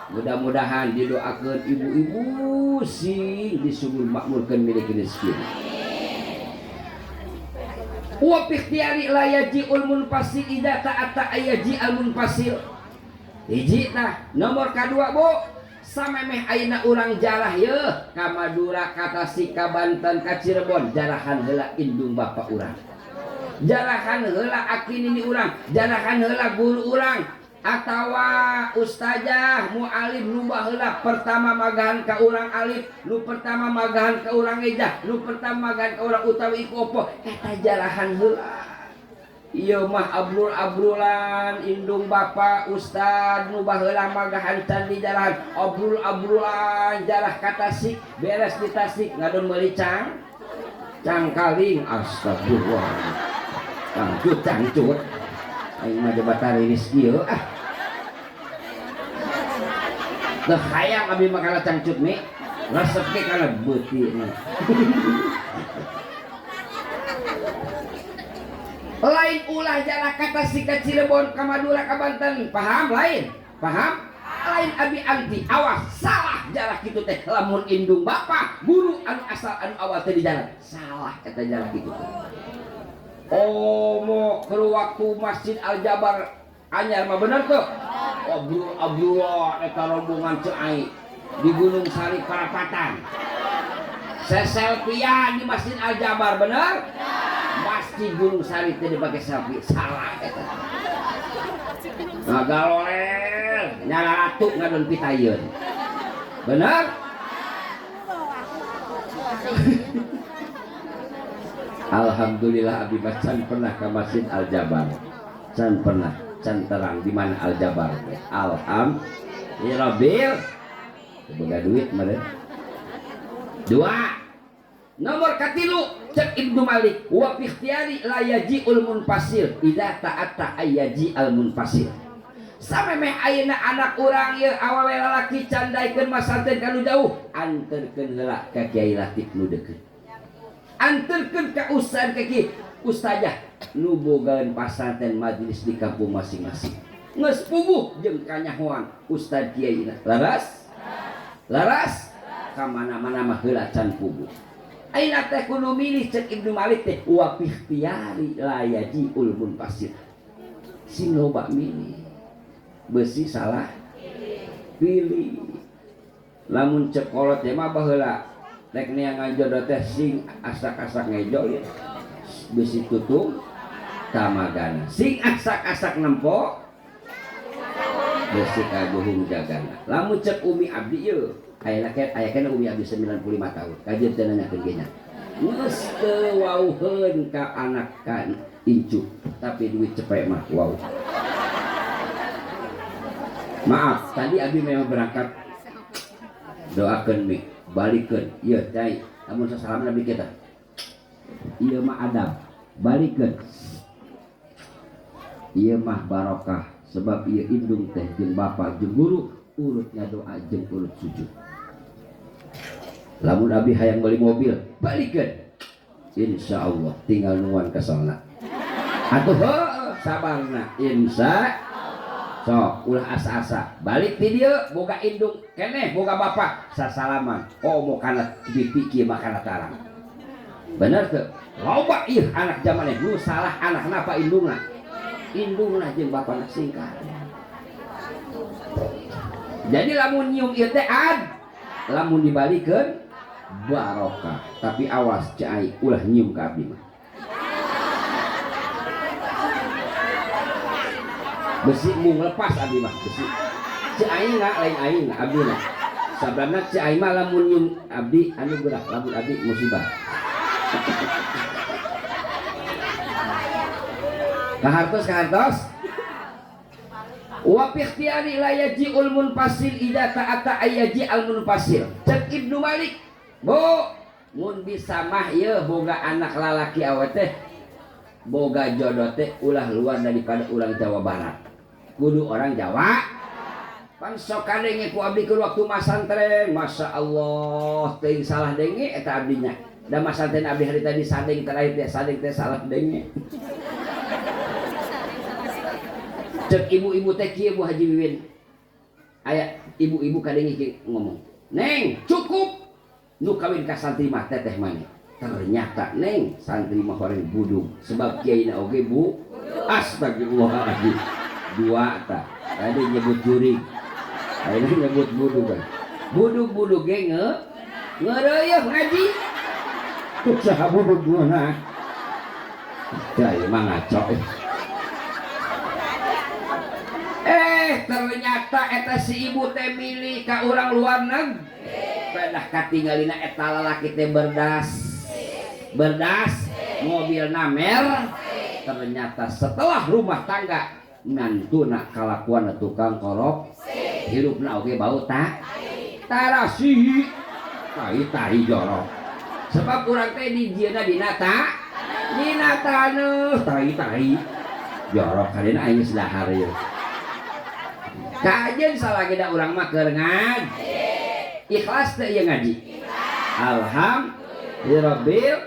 mudah-mudahan didoakeun ibu-ibu sing disubur makmurkeun milik rezeki. Wa fi ikhtiyari la yaji'ul munfasil idza ta'atta ayaji al munfasil. Hiji tah nomor kadua Bu, samemeh ayeuna urang jarah yeuh ka Madura, ka Tasik, ka Banten, ka Cirebon, jarahan heula indung bapa urang. Jarahan heula akin ini urang, jarahan heula guru urang. Atawa ustazah mu'alim nu baheula pertama magahan ka urang alif, nu pertama magahan ka urang ejah, nu pertama magahan ka urang utawi iku opo eta jarahan heula. Ieu mah abrul-abrulan indung bapa ustad nu baheula magahan can di jarahan abrul-abrulan jarah ka Tasik beres di Tasik ngadon meuli cangkaling astagfirullah cangcut aing mah debatari rezeki yeuh teu hayang abi mah kana cangcut mi resep ge kana beuti mah lain ulah jarak ka Tasik ka Cirebon ka Madura ka Banten paham lain abi anti awas salah jarak kitu teh lamun indung bapa guru anu asal anu awal teh di jalan salah eta jarak kitu teh. Oh mau ke waktu Masjid Al-Jabar anyar mah bener tuh Abdullah eta rombongan ceai di Gunung Sari Parapatan seselfian di Masjid Al-Jabar bener Masjid Gunung Sari teh dipake selfie salah eta ngagalorel nyala ratu ngadon pitayeun bener Alhamdulillah abi can pernah ke Masjid Al-Jabar can pernah can terang di mana Al-Jabar alhamdulillah boga duit meureun dua nomor katilu cek Ibnu Malik wa fi ikhtiyari la yaji'ul munfasil idza ta'atta ayyaji al munfasil samemeh ayeuna anak urang ieu awewe lalaki candaikeun masanten kanu jauh anterkeun heula ka Kiai Latif nu deukeut anterkeun ka ustad ka kiai ustazah nu bogaeun pasantren majelis di kampung masing-masing geus puguh jeung kanyahoan ustad kiaina laras ka mana-mana mah heula can puguh ayeuna teh kudu milih cek Ibnu Malik teh wa fi ikhtiyari la yaji'ul munfasil sing loba milih besi salah pilih lamun cek kolot teh mah baheula rek nia ngajodoh teh sing asak-asak ngejol ya besi tutung tamagana sing asak-asak nempo besi kaguhung jagana lamun cek umi abdi yeuh aya kana umi abdi 95 tahun kajian teh nanyakeun ge nya geus teu wauheun ka anak kan incu tapi duit cepet mah wow maaf tadi abdi memang berangkat doakeun mi balikeun ieu cai lamun sasalamna abdi kita ieu mah adab balikeun ieu mah barokah sebab ieu indung teh jeung bapa jeung guru urutnya doa jeung urut sujud. Lamun abi hayang beli mobil balikeun insyaallah tinggal nuan ka salna atuh sabarna insya sok ulah asa-asa balik ti dieu boga indung keneh boga bapa sasalaman mau kana pipi kieu mah kana tarang bener teu loba ieu anak zaman nu salah anakna apa indungna jeung bapana singkat jadi lamun nyium ieu teh lamun dibalikeun barokah tapi awas cai ulah nyium ka abdi mah besi mung lepas abdi mah besi ci aing lain aing abdi mah sababna ci aing mah lamun nyum abdi anu gerak lamun abdi musibah kahartos wa fi ikhtiyari la yaji'ul munfasil idza ta'ata ayaji al munfasil cek Ibnu Malik mun bisa mah ye boga anak lalaki awet teh boga jodoh teh ulah luar daripada ulang Jawa Barat kudu orang Jawa pan sok kadenge ku abdi keur waktu masantren Masya Allah teuing salah denge eta abdinya da masantren abdi hari tadi sadeng terakhir teh sadeng teh salah denge cek ibu-ibu teh kieu Bu Haji Wiwin aya ibu-ibu kadenge ngomong Neng cukup nu kawin ka santri mah teteh mane ternyata Neng santri mah horeng budug sebab kiai na oge bu astagfirullahaladzim dua ta tadi nyebut jurig ayeuna nyebut budug kan budug ge ngeureueuh ngaji teu saha budug geuna cai mah ngaco ternyata eta si ibu teh milih ka urang luar negeri pedah katinggalina eta lalaki teh berdas mobil namer ternyata setelah rumah tangga mantuna kalakuan tukang korok hirupna oge bau tak tarasi tai jorok sebab urang teh dijieuna dina taneuh tai jorok kadina aing geus dahar ieu kajen salageda urang mah keur ngaji ikhlas teh ieu ngaji alhamdulillahirabbil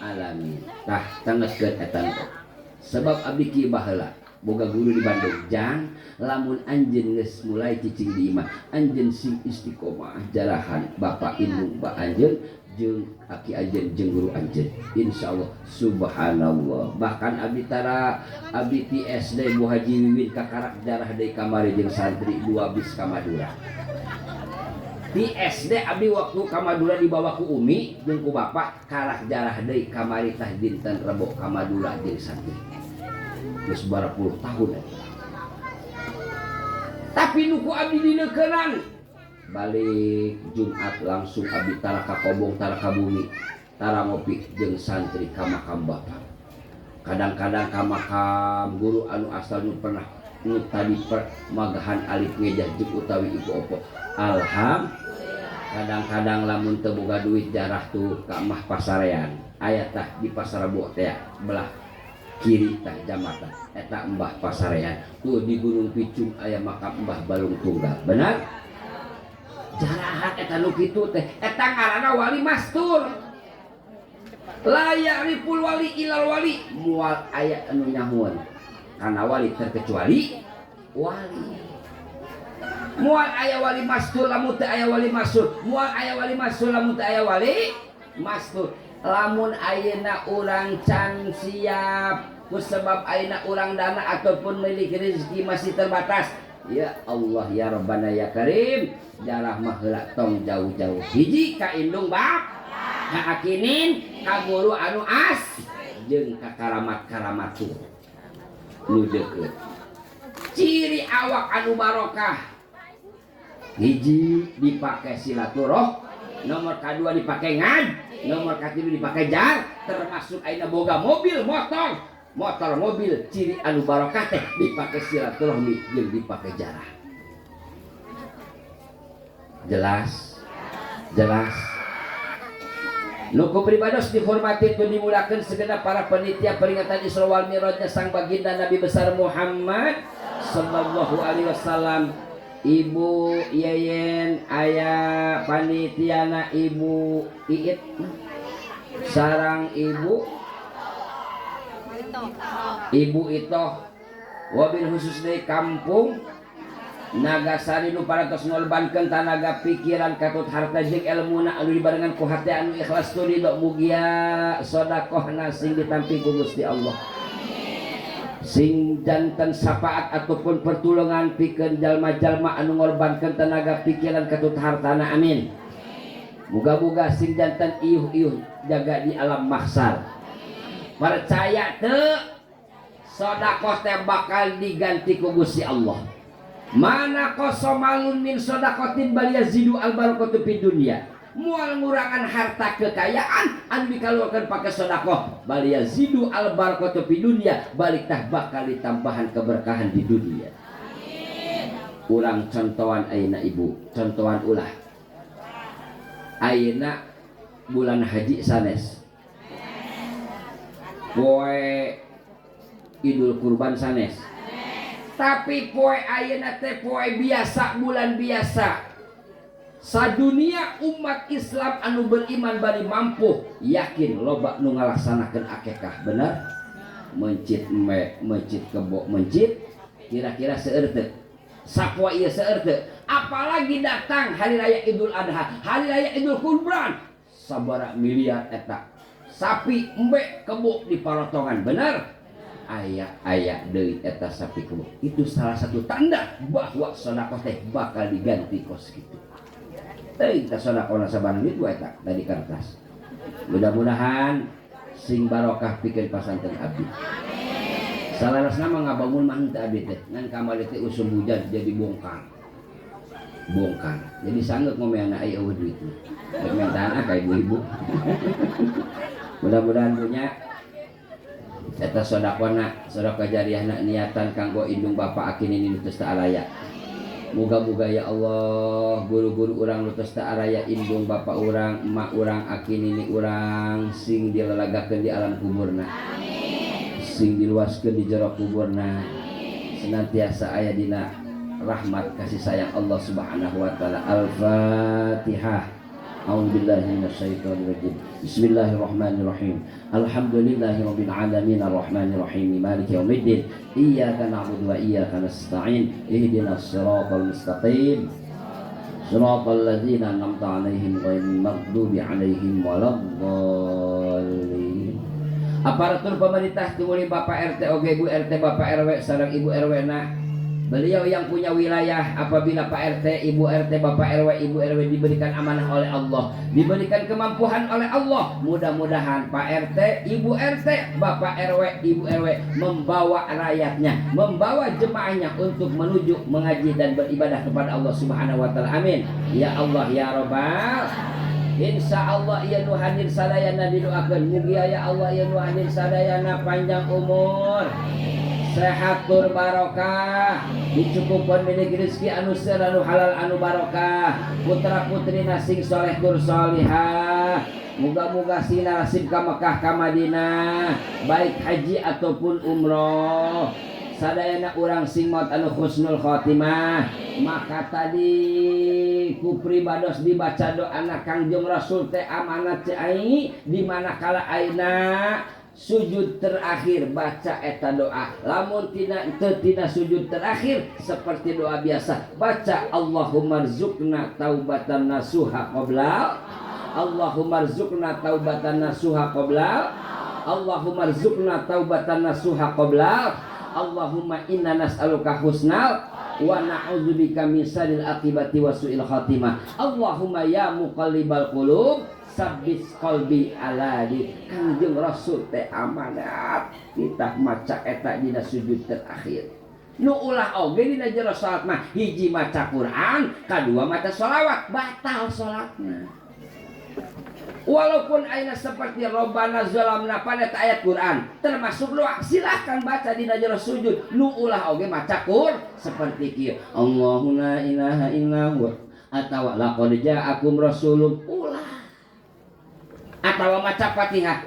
alamin tah tangeskeun eta sebab abdi kieu baheula boga guru di Bandung jang lamun anjeun geus mulai cicing di imah anjeun sing istiqomah jarahan bapak indung ba anjeun jeung aki anjeun jeung guru anjeun insyaallah subhanallah bahkan abdi ti SD Bu Haji Wiwin kakarak jarah deui kamari jeung santri 2 bis ka Madura di SD abdi waktu ka Madura dibawa ku umi jeung ku bapak karak jarah deui kamari tah dinten Rebo ka Madura jeung santri geus barapuluh tahun tapi nuku abdi dineukeunang balik Jumat langsung abdi tara ka kobong tara ka bumi tara ngopi jeung santri ka makam bapak kadang-kadang ka makam guru anu asal nu pernah nu tadi magahan alif ngejah jeung utawi ibu opo kadang-kadang lamun teu boga duit jarah tuh ka mah pasarean aya tah di pasar Rebo teh belah kiri tah jambatan eta Mbah Pasarean tuh di Gunung Picung aya makam Mbah Balung Tunggal benar jarahan eta nu kitu teh eta ngaranna Wali Mastur la ya'riful wali ilal wali mual aya anu nyahuan kana wali terkecuali wali mual aya wali mastur lamun teu aya wali mastur mual aya wali mastur lamun teu aya wali mastur lamun ayeuna urang can siap kusebab ayeuna urang dana ataupun milik rezeki masih terbatas ya Allah ya Rabbana ya Karim jarah mah heula tong jauh-jauh hiji ka indung bab ka akinin ka guru anu as jeung ka karamat-karamat nu deukeut ciri awak anu barokah hiji dipake silaturahmi nomor kedua dipake nomor ketiga dipake jar termasuk ayeuna boga mobil mobil ciri anu barokah teh dipake silaturahmi jeung dipake jarah jelas nuku pribados dihormati dan dimulakan segenap para panitia peringatan Isra wal Mi'rajnya sang baginda Nabi besar Muhammad sallallahu alaihi wasallam. Ibu Yeyen aya panitiana Ibu Iit sarang Ibu Itoh wabil khusus di kampung Nagasari nu parantos ngorbankeun tanaga pikiran katut harta jeung elmuna anu dibarengan ku hate anu ikhlas tu ridho mugia sedekahna sing ditampi ku Gusti Allah. Sing janten syafaat ataupun pertulungan pikeun jalma-jalma anu ngorbankeun tenaga pikiran katut hartana amin. Muga-muga sing janten iuh-iuh jaga di alam mahsyar. Percaya teu sedekah teh bakal diganti ku Gusti Allah. Mana qasamalun min sedaqatin bal yazidu al barakatu fid dunya. Moal ngurangan harta kekayaan anu dikaluarkeun pake sedekah bal yazidu al barakatu fid dunya, balik tah bakal ditambahan keberkahan di dunia. Urang contohan ayeuna ibu, contohan ulah. Ayeuna bulan haji sanes. Poe Idul Kurban sanes. Tapi poe ayeuna teh poe biasa, bulan biasa. Sadunia umat Islam anu beriman bari mampu yakin loba nu ngalaksanakeun akikah bener. Mencit kebo mencit kira-kira seueur teu? Sapoe ieu seueur teu? Apalagi datang hari raya Idul Adha, hari raya Idul Kurban, sabaraha miliar eta. Sapi embe kebo di parotongan bener. Aya deui eta sapi kebo. Itu salah satu tanda bahwa sedekah teh bakal diganti kos kitu. Teuing ta sedekahna sabarang itu eta tadi kertas. Mudah-mudahan sing barokah pikeun pasantren abdi. Salarasna mah ngabangun mah henteu abdi teh. Ngan kamari teh usum hujan jadi bongkar. Jadi sanggeuk ngomeana aya eueuh duit. Permintaan ka ibu-ibu. Mudah-mudahan punya eta sedekahna, sedekah jariyahna niatan kanggo indung bapa akin ini nutus teu alaya. Moga-moga ya Allah guru-guru urang lutos teu araya indung bapa urang, emak urang, akin ini urang sing dilelagakeun di alam kuburna. Amin. Sing diluaskeun di jero kuburna. Senantiasa aya dina rahmat kasih sayang Allah Subhanahu wa taala. Al-Fatihah. A'udzubillahi minasyaitonir rajim. Bismillahirrahmanirrahim. Alhamdulillahirabbil alamin arrahmanir rahim maliki yaumiddin. Iyyaka na'budu wa iyyaka nasta'in. Ihdinas siratal mustaqim. Siratal ladzina an'amta 'alaihim ghairil maghdubi 'alaihim waladdallin. Aparatur pemerintah tumuli Bapak RT oge Bu RT Bapak RW sareng Ibu RW na. Beliau yang punya wilayah apabila Pak RT, Ibu RT, Bapak RW, Ibu RW diberikan amanah oleh Allah, diberikan kemampuan oleh Allah, mudah-mudahan Pak RT, Ibu RT, Bapak RW, Ibu RW membawa rakyatnya, membawa jemaahnya untuk menuju mengaji dan beribadah kepada Allah Subhanahu wa taala. Amin. Ya Allah ya Rabbal. Insya Allah ya nu hadir sadayana didoakeun mugia ya Allah ya nu hadir sadayana panjang umur. Sehat tur barokah, dicukupkan milik rezeki anu seueur anu halal anu barokah, putra putrina sing soleh tur solihah. Muga-muga sina nasib ka Mekah ka Madinah, baik haji ataupun umroh. Sadayana urang sing maot anu husnul khotimah, maka tadi ku pribados dibaca doa Kangjeng Rasul teh amanat cai di manakala aina sujud terakhir baca eta doa. Lamun tina sujud terakhir seperti doa biasa baca Allahumma rzuqna taubatan nasuha qabla Allahumma rzuqna taubatan nasuha qabla Allahumma rzuqna taubatan nasuha qabla Allahumma inna nas'aluka husnal wa na'udzubika min syarril aqibati wa su'il khatimah. Allahumma ya muqallibal qulub sabbis qalbi ala di. Kangjeng Rasul teh amanat kita maca eta dina sujud terakhir. Nu ulah oge dina jero salat mah hiji maca Quran, kadua maca sholawat, batal salatna. Walaupun ayeuna seperti Rabbana zalamna pada ayat Quran termasuk doa, silahkan baca dina jero sujud. Nu ulah oge maca Quran seperti kieu. Allahu la ilaha illa huwa atawa laqad ja'akum rasulun ulah. Atawa maca Fatihah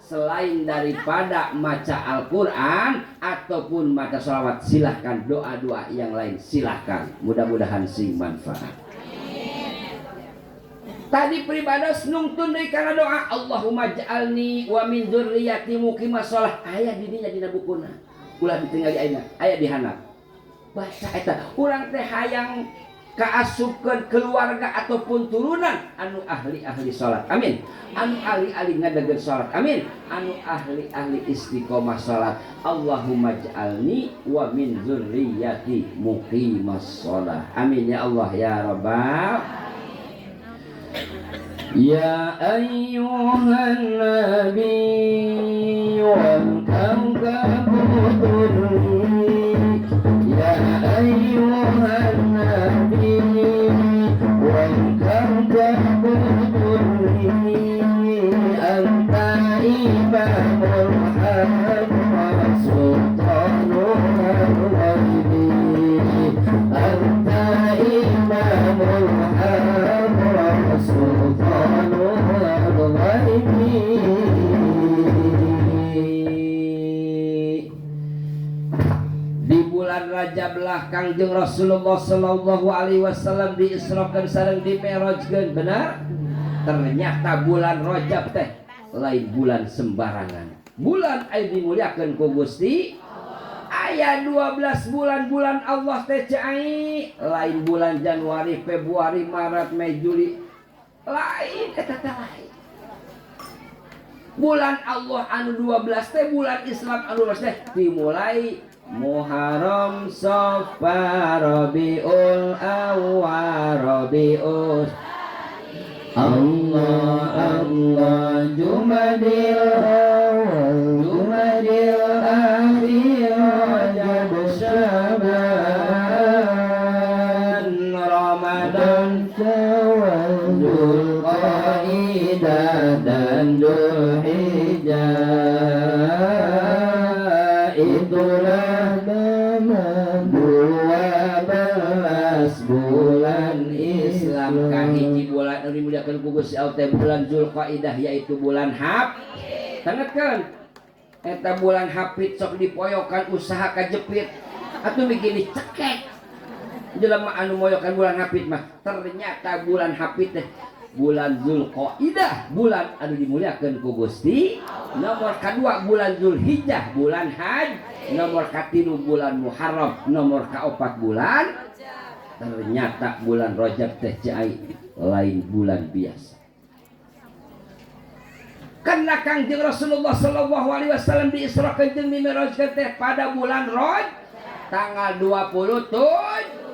selain daripada maca Al-Quran ataupun maca sholawat, silahkan doa-doa yang lain silahkan, mudah-mudahan sing manfaat. Tadi pribados nungtun deui kana doa Allahumma ja'alni wa min dzurriyyati muqimas shalah, aya di dinya dina bukuna ulah ditinggali ayeuna aya di handap baca eta urang teh hayang kaasupkeun keluarga ataupun turunan anu ahli-ahli salat, amin, anu ahli-ahli ngadegkeun salat, amin, anu ahli-ahli istiqomah salat. Allahumma ja'alni wa min dzurriyyati muqimas shalah, amin ya Allah ya rabbal. Ya ayyuhan nabi wal kawkabu durri, ya ayyuhan nabi wal kawkabu durri, anta imamul haq wa sultanul ghaibi, anta imamul haq wa sultanul ghaibi. Di bulan Rajab lah Kangjeng Rasulullah sallallahu alaihi wasallam diisrakeun sareng dimerajkeun, benar? Ternyata bulan Rajab teh lain bulan sembarangan. Bulan aya dimuliakeun ku Gusti. Aya 12 bulan Allah teh cai, lain bulan Januari, Februari, Maret, Mei, Juli. Lain eta teh lain. Bulan Allah anu 12 teh bulan Islam anu 12 teh dimulai Muharram, Safar, Rabiul Awwal, Rabiul Allah, Jumadil Awwal, Jumadil Akhir, Rajab, Syaban, Ramadan, Syawal, Dzulqa'dah dan Dzulhijjah. Itulah nama 12 bulan Islam. Kahiji bulan anu dimuliakeun ku Gusti Allah teh bulan Dzulqa'dah, yaitu bulan Hap. Tangetkeun eta bulan Hapit sok dipoyokan usaha kajepit atuh bikin dicekek jelema anu moyokan bulan Hapit mah. Ternyata bulan Hapit teh bulan Dzulqa'dah, bulan anu dimuliakeun ku Gusti. Nomor kedua bulan Dzulhijjah, bulan Haji. Nomor katilu bulan Muharram. Nomor kaopat bulan. Ternyata bulan Rajab teh cai lain bulan biasa. Karena Kangjeng Rasulullah sallallahu alaihi wasallam diisrakeun jeung dimirajkeun teh pada bulan Rajab tanggal 27.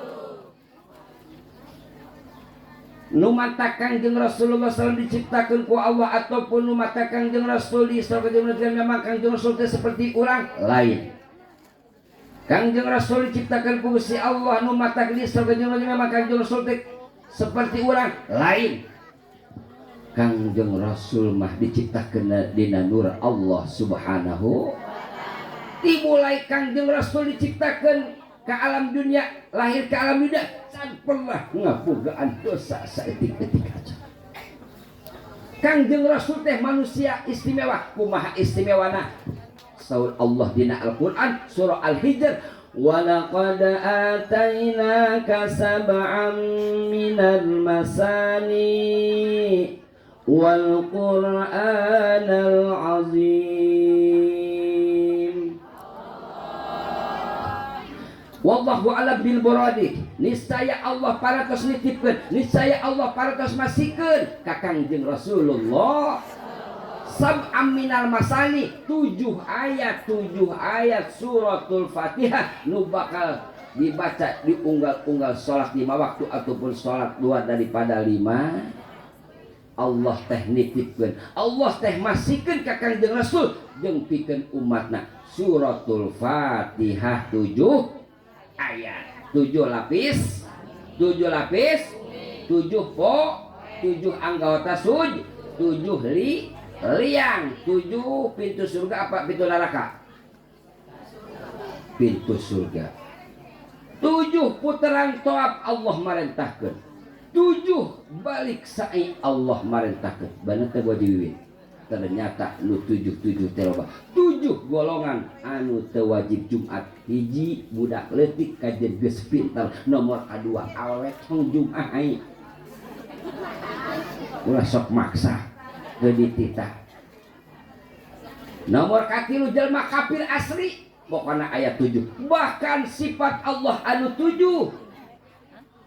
Numata Kangjeng Rasulullah SAW diciptakan ku Allah ataupun numata Kangjeng Rasul diisrakeun memang Kangjeng Rasul teh seperti urang lain. Kangjeng Rasul diciptakan ku Gusti Allah, numata diisrakeun memang Kangjeng Rasul teh seperti urang lain. Kangjeng Rasul mah diciptakeun dina nur Allah Subhanahu. Dimulai Kangjeng Rasul diciptakeun ke alam dunia, lahir ke alam dunia, can pernah ngabogaan dosa saeutik-eutik aja. Kangjeng Rasul teh manusia istimewa. Kumaha istimewana? Saur Allah dina Al-Qur'an surah Al-Hijr, wa laqad atainaka sab'an minal masani wal qur'anal azim. Wallahu a'lam bil muradi. Niscaya Allah parantos nitipkeun, niscaya Allah parantos masikeun ka Kangjeng Rasulullah sab'am minal masani, 7 ayat suratul Fatihah nu bakal dibaca di unggal-unggal salat 5 waktu ataupun salat 2 daripada 5. Allah teh nitipkeun, Allah teh masikeun ka Kangjeng Rasul jeung pikeun umatna suratul Fatihah 7 ayat, 7 lapis, 7 po, 7 anggota suj, 7 liang, 7 pintu surga apa pintu neraka? Pintu surga. 7 putaran toab Allah marentahkeun. 7 balik sa'i Allah marentahkeun. Bener teh gua diwiwin. ternyata nu 77 teh loba 7 golongan anu teu wajib Jumat. Hiji budak leutik kajen geus pintar, nomor kadua awet hong Jumat ai ulah sok maksa teu dititah. Nomor katilu jelma kafir asli pokona ayat 7. Bahkan sifat Allah anu 7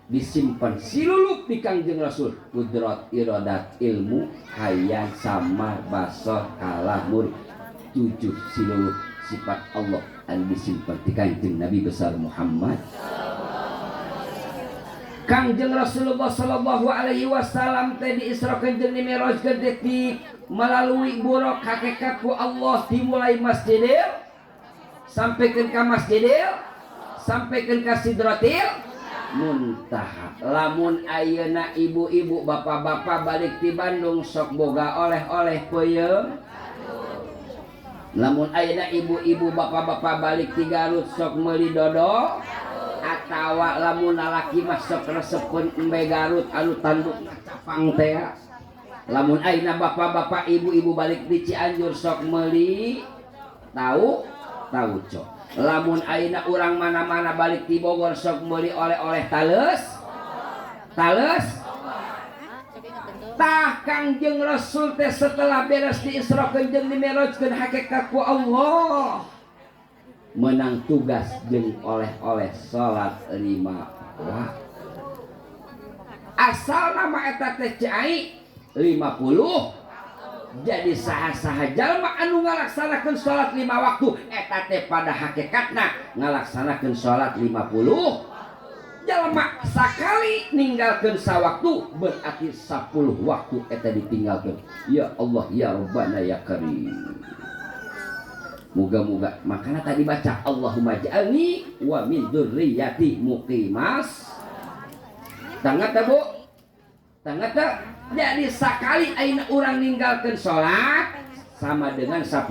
disimpan silulup di Kangjeng Rasul, kudrat, iradat, ilmu, hayat, samar, basar, kalah, murid. 7 silulup sifat Allah anu disimpan di Kangjeng Nabi besar Muhammad. Kangjeng Rasulullah sallallahu alaihi wasallam teh diisrakeun jeung dimi'rajkeun detik melalui buruk hakikat ku Allah dimulai Masjidil sampaikan ke Masjidil sampaikan ke Sidratil Muntaha. Lamun ayeuna ibu-ibu bapak-bapak balik di Bandung sok boga oleh-oleh peuyeum. Lamun ayeuna ibu-ibu bapak-bapak balik di Garut sok meuli dodo atawa lamun lalaki mah sok resepkeun embe Garut anu tandukna capang teh. Lamun ayeuna bapak-bapak ibu-ibu balik di Cianjur sok meuli tahu cok. Lamun ayeuna urang mana-mana balik di Bogor sok meuli oleh-oleh tales tah Kangjeng Rasul teh setelah beres diisrakeun jeung dimi'rajkeun hakikat ku Allah menang tugas jeung oleh-oleh salat 5 waktu. Asal nama eta teh cai 50. Jadi saha-saha jalma anu ngalaksanakeun salat 5 waktu eta teh pada hakikatna ngalaksanakeun salat 50. Jalma sakali ninggalkeun sawaktu berarti 10 waktu eta ditinggalkeun. Ya Allah ya Rabbana ya Karim. Moga-moga makana tadi baca Allahumma ja'alni wa min dzurriyyati muqimas. Tangata Bu? Tangata? Jadi sakali ayeuna urang ninggalkeun salat sama dengan 10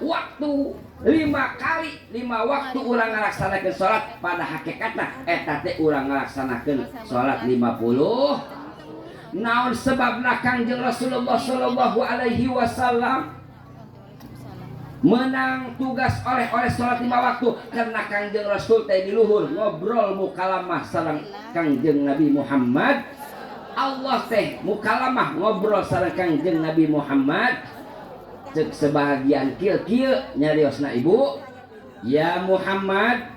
waktu. 5 kali 5 waktu urang ngalaksanakeun salat pada hakikatna eta teh urang ngalaksanakeun salat 50. Naon sebabna Kangjeng Rasulullah sallallahu alaihi wasallam menang tugas oleh salat 5 waktu karena Kangjeng Rasul teh di luhur ngobrol mukalamah sareng Kangjeng Nabi Muhammad. Allah teh mukalamah ngobrol sareng Kangjeng Nabi Muhammad cek sebahagian kieu nyariosna ibu. Ya Muhammad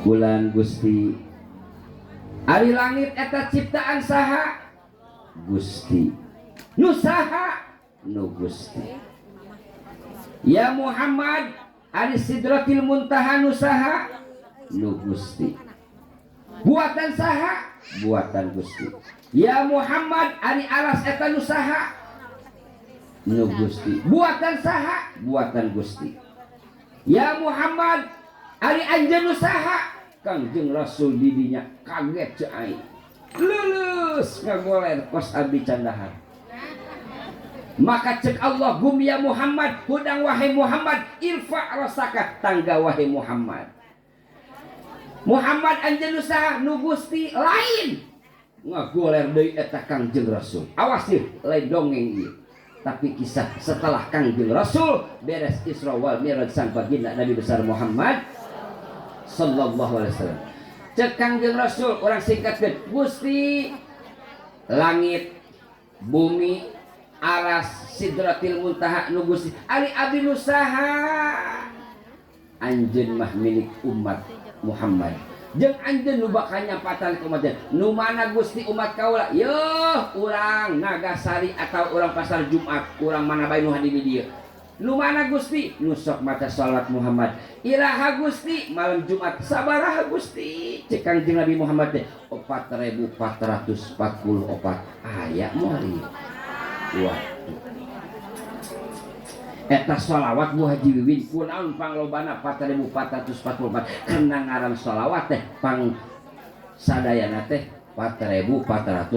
bulan Gusti ari langit eta ciptaan saha Gusti nu saha nu Gusti. Ya Muhammad ari Sidratil Muntaha nu saha nu Gusti. Buatan saha buatan Gusti. Ya Muhammad ari alas eta nu saha nu Gusti. Buatan saha buatan Gusti. Ya Muhammad ari anjeun nu saha Kangjeng Rasul didinya kaget ceai lulus ngagoler kos abdi candahar. Maka cek Allah gum ya Muhammad hudang wahai Muhammad irfa rasaka tangga wahai Muhammad. Muhammad anjeun saha nu Gusti lain ngagoler deui eta Kangjeng Rasul. Awas ieu lain dongeng ieu. Tapi kisah setelah Kangjeng Rasul beres Isra wal Mi'raj sang baginda Nabi besar Muhammad sallallahu alaihi wasallam. Cek Kangjeng Rasul orang singkatkeun Gusti langit bumi aras Sidratil Muntaha nu Gusti ari abdi nu saha anjeun mah milik umat Muhammad jeung anjeun nu bakal nyampatan ka umat nu mana Gusti umat kaula yeuh urang Nagasari atau urang pasar Jumat urang mana bae nu hadi di dieu nu mana Gusti nu sok maca salat Muhammad iraha Gusti malam Jumat sabaraha Gusti cek Kangjeng Nabi Muhammad teh 4444 aya moal waktu eta sholawat Bu Haji Wiwin kunaon panglobana 4444 karena ngaran sholawat teh pang sadayana teh 4440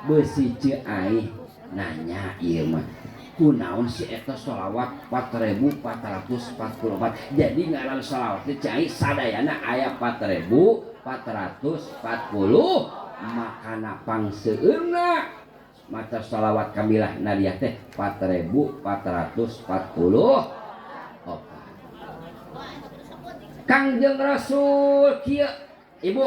beusi ceu ai nanya ieu mah kunaon si eta sholawat 4444 jadi ngaran sholawat teh cai sadayana aya 4440 makana pang seueurna maca shalawat kamilah Nadia teh 4440. Kangjeng Rasul kieu Ibu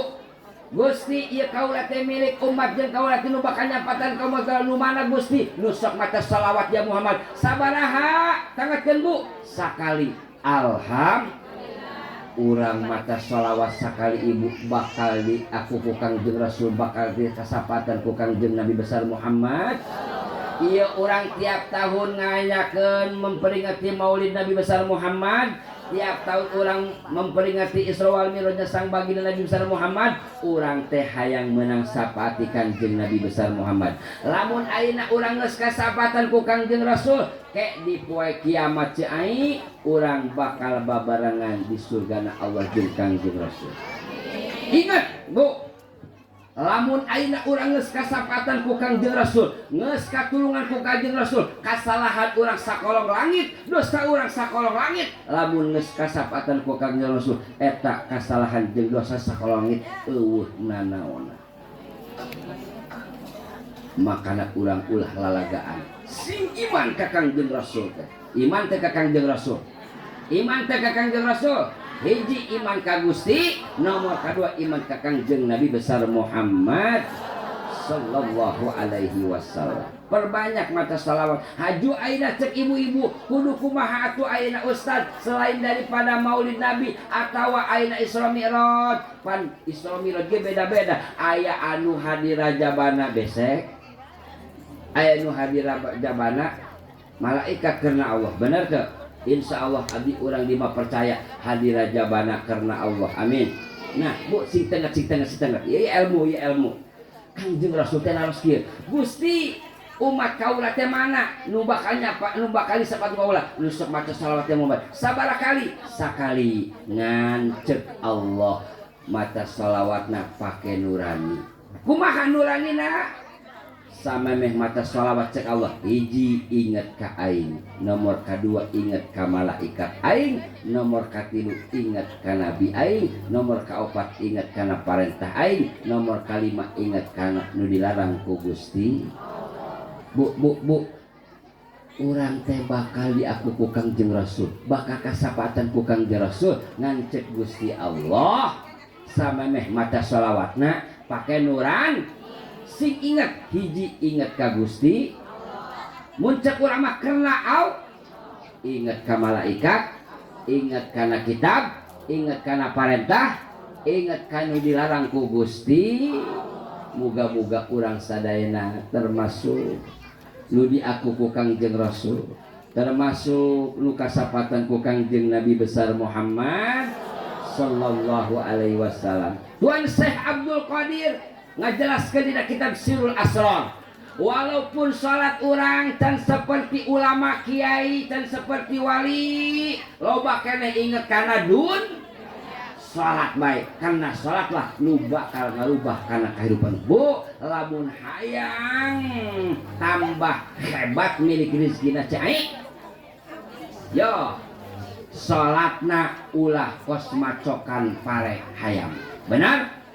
Gusti ieu kaula teh milik umat jeung kaula teh nu bakal nyapatan ka umat nu mana Gusti nu sok maca shalawat ya Muhammad sabaraha tangatkeun Bu sakali. Alhamdulillah urang maca shalawat sakali Ibu bakal di aku ku Kangjeng Rasul bakal di kasapatan ku Kangjeng Nabi besar Muhammad. Iya orang tiap tahun ngayakeun memperingati Maulid Nabi besar Muhammad. Tiap tahun orang memperingati Isra wal Mi'rajna sang baginda Nabi besar Muhammad. Urang teh hayang menang sapati Kangjeng Nabi besar Muhammad. Lamun ayeuna urang geus kasapatan ku Kangjeng Rasul, ke di poe kiamat ceu ai urang bakal babarengan di surgana Allah jeung Kangjeng Rasul. Ingat, Bu. Lamun ayeuna urang geus kasapatan ku Kangjeng Rasul, geus katulungan ku Kangjeng Rasul, kasalahan urang sakolong langit, dosa urang sakolong langit. Lamun geus kasapatan ku Kangjeng Rasul, eta kasalahan jeung dosa sakolong langit eueuh nanaonna. Makana urang ulah lalagaan. Sing iman ka Kangjeng Rasul teh. Iman teh ka Kangjeng Rasul. Iman teh ka Kangjeng Rasul. Hiji iman ka Gusti, nomor kedua iman ka Kangjeng Nabi besar Muhammad sallallahu alaihi wasallam. Perbanyak maca shalawat. Haju ayeuna cek ibu-ibu kudu kumaha atuh ayeuna ustad selain daripada Maulid Nabi atawa ayeuna Isra Mi'raj. Pan Isra Mi'raj ge beda-beda. Aya anu hadirajabana besek. Aya anu hadirajabana malaikat karena Allah. Bener teu? Insya Allah abdi urang lima percaya hadirajabana karena Allah. Amin. Nah, Bu sing tengah. Ieu ilmu. Kangjeng Rasul teh naros kieu. Gusti, umat kaula teh mana nu bakal nyapa nu bakal disebut kaula nu sok maca shalawat teh Muhammad. Sabaraha kali? Sakali. Ngancek Allah maca shalawatna pake nurani. Kumaha nuranina? Samemeh maca shalawat cek Allah. Hiji inget ka aing, nomor kedua inget ka malaikat aing, nomor katilu inget ka nabi aing, nomor kaopat inget kana parentah aing, nomor kalima inget kana nu dilarang ku Gusti. Bu urang teh bakal diaku ku Kangjeng Rasul, bakal kasapatan ku Kangjeng Rasul ngancek Gusti Allah. Samemeh maca shalawatna pake nuran. Sing ingat hiji ingat ka Gusti, muncak urang mah karena ingat ka malaikat, ingat kana kitab, ingat kana parentah, ingat kana dilarang ku Gusti. Muga-muga urang sadayana termasuk nu diaku ku Kangjeng Rasul, termasuk nu kasapatan ku Kangjeng Nabi besar Muhammad sallallahu alaihi wasallam. Tuan Syekh Abdul Qadir ngajelaskeun dina kitab Sirul Asrar, walaupun salat urang can seperti ulama kiai can seperti wali, loba keneh inget kana dun salat baik, karena salat lah nu bakal ngarubah kana kehidupan. Bu, lamun hayang tambah hebat milik rezekina cai, yo salatna ulah kos macokan pare hayam. Benar?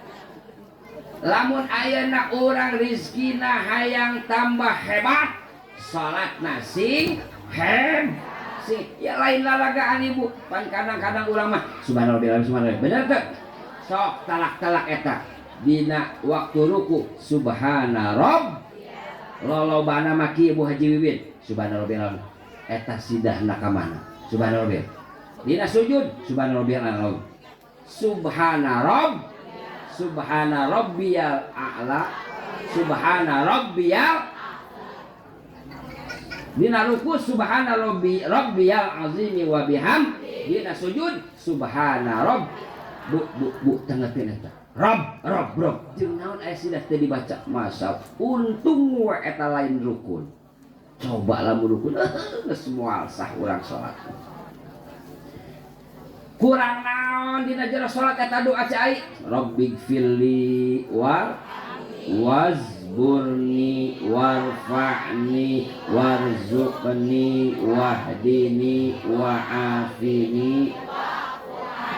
Lamun ayeuna urang rizkina hayang tambah hebat, salatna sing ya lain lalagaan Ibu. Pan kadang-kadang urang mah subhanallah bener teh? Sok talak-talak eta dina waktu ruku subhana rabb. Lolobana maki Ibu Haji Wiwin subhanallah eta sidahna ka mana? Subhanallah. Dina sujud subhanallah. Subhana rabb, subhana rabbiyal a'la, subhana rabbiyal. Dina ruku subhana rabbiyal azimi wa biham. Dina sujud subhana rabb. Bu tengetin eta. Rabb. Jeung naon aya sidah teh dibaca masa untung we eta lain rukun. Coba lamun rukun geus moal sah urang salat. Kurang naon dina jero salat eta doa cai rabbighfirli wazburni warfa'ni warzuqni wahdini wa'afini.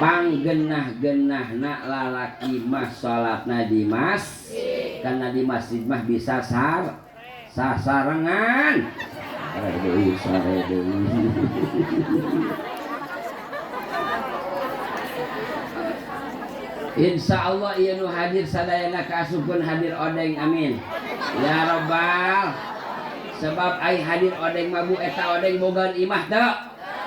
Panggenah-genahna lalaki mah salatna di masjid, karena di masjid mah bisa sasarengan sare deui insyaallah ieu nu hadir sadayana kaasupkeun hadir odeng amin ya rabbal sebab ai hadir odeng mabu eta odeng bogaan imah teu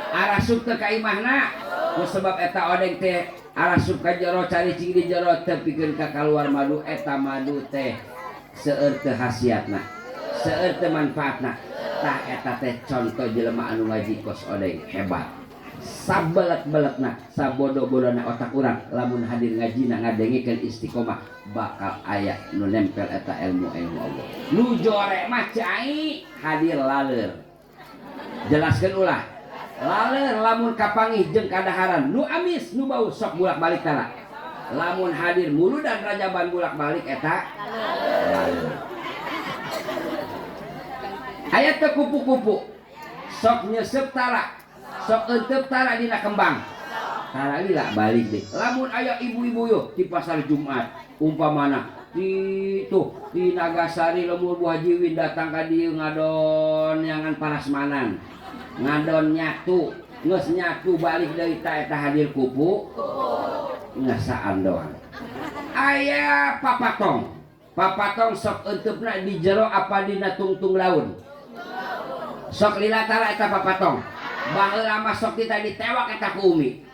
arasuk teu ka imahna ku sebab eta odeng teh arasuk ka jero caricing di jero teu pikeun ka kaluar madu eta madu teh seueur teu hasiatna seueur teu manfaatna tah eta teh contoh jelema anu ngaji kos odeng hebat sabelet-beletna sabodo-bodona otak urang lamun hadir ngajina ngadengikeun istiqomah bakal aya nu nempel eta ilmu-ilmu Allah nu jore mah cai hadir laleur jelaskeun ulah laleur lamun kapangih jeung kadaharan nu amis nu bau sok bulak-balik tara lamun hadir mulu dan rajaban bulak-balik eta laleur aya teu kupu-kupu sok nyesep tara sok entep tara dina kembang tara lila balik deh lamun aya ibu-ibu yuk di pasar Jumat umpamana di Nagasari lemur Bu Haji Win datang ka dieu ngadon yangan parasmanan ngadon nyatu geus nyatu balik deui ta eta hadir kupu ngasaan doang aya papatong sok entepna di jero apa dina tungtung laun sok lila tara eta papatong baheula mah sok kita ditewak eta ku umi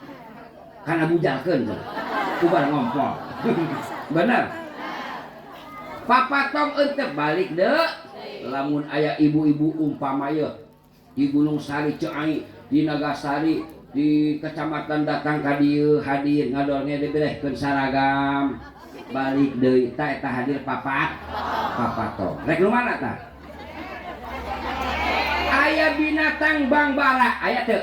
kana bujalkeun kubar ngompol bener papatong entep balik deu lamun aya ibu-ibu umpama ye di Gunung Sari Ciai di Nagasari di kecamatan datang ka dieu hadir ngadornya diberehkeun saragam balik deui ta eta hadir papatong rek nu mana tah aya binatang bangbara aya teu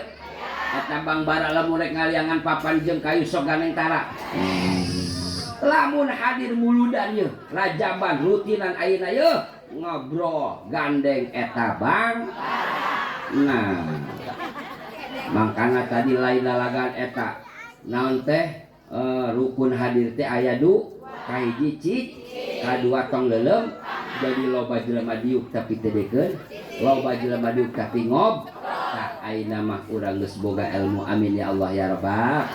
eta bangbara lamun rek ngaliangan papan jeung kayu sok ganeng tara lamun hadir muludan ye rajaban rutinan ayeuna ye ngobrol gandeng eta nah mangkana tadi lain lalagan eta naon teh rukun hadir teh aya kahiji cik kadua tong leulem jadi loba jelema diuk tapi teu dekeun loba jelema diuk tapi ngob tah ayeuna mah urang geus boga ilmu amin ya Allah ya rabbal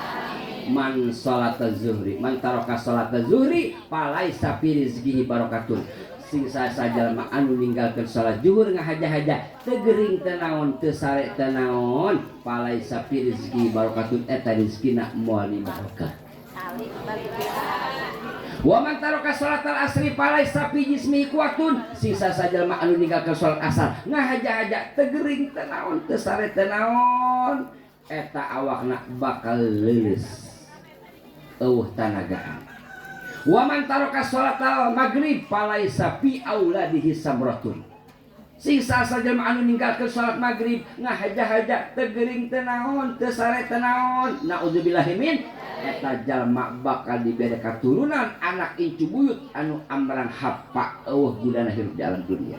man salataz zuhri man taraka salataz zuhri palaisa fi rizqihi barakatun sing sajalma anu ninggalkeun salat zuhur ngahaja-haja teu geuring teu naon teu sare teu naon palaisa fi rizqihi barakatun eta rezekina moal barokah wa man taraka salatal asri palaisa fi jismihi quwatun sisa sajalma anu ninggalkeun salat asar ngahaja-haja teu geuring teu naon teu sare teu naon eta awakna bakal leuleus eueuh tanagaan wa man taraka salatal maghrib palaisa fi auladihi sabratun sisa sajalma anu ninggalkeun salat maghrib ngahaja-haja teu geuring teu naon teu sare teu naon naudzubillahi min eta jalma bakal dibere katurunan anak incu buyut anu amran hapa eueuh gudana hirup di alam dunia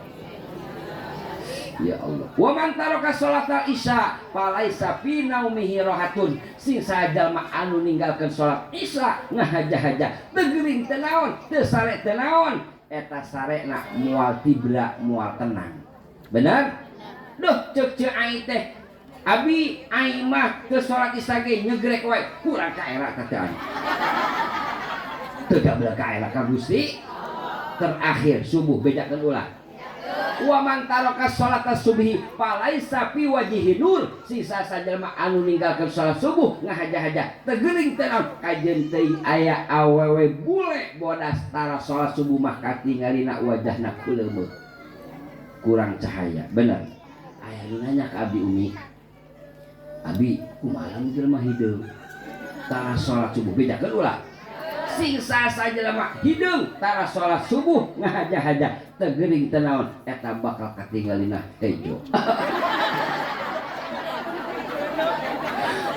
ya Allah wa man taraka salatal isya falaisa fi naumihi rahatun sing sajalma anu ninggalkeun salat isya ngahaja-haja teu geuring teu naon teu sare teu naon eta sarena moal tibra moal tenang bener duh ceuk ai teh abi aing mah teu salat isya ge nyegrek wae kurang kaera teh aing teu da kaera ka Gusti terakhir subuh bedakeun ulah wa man taraka salata subhi palaisa fi wajhihi nur sisa sajelma anu ninggalkeun salat subuh ngahaja-haja teu geuring teu naon kajeun teuing aya awewe bule bodas tara salat subuh mah katingalina wajahna kuleumeut kurang cahaya bener aya nu nanya ka abdi umi abi kumaha jelema hideung tara salat subuh bedakeun ulah sing sajelma hideung tara salat subuh ngahaja-haja teu geuring teu naon eta bakal katinggalina hejo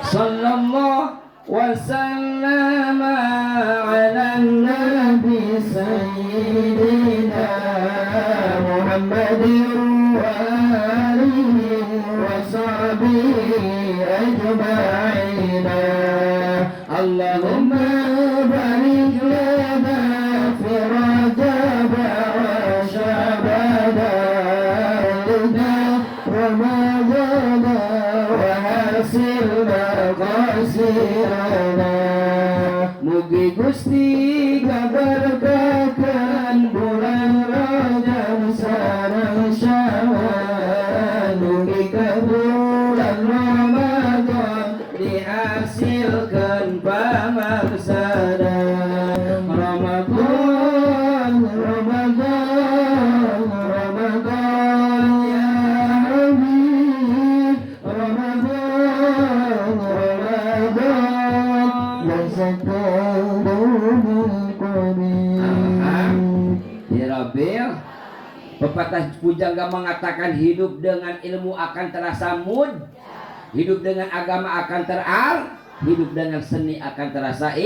sallallahu wasallama ala nabi sayyidina Muhammadin wa alihi wa sahbihi ajma'in Allahumma barik lana fi Rajab wa Sya'ban وحسن مقاصدنا mugi Gusti ngaberkakeun bulan Rajab sareng Syawal mugi ka bulan Ramadan dihasilkeun pamaksana Ramadan Ramadan Ramadan ya Habib Ramadan Ramadan Rabil pepatah pujangga mengatakan hidup dengan ilmu akan terasa mud, hidup dengan agama akan hidup dengan seni akan terasa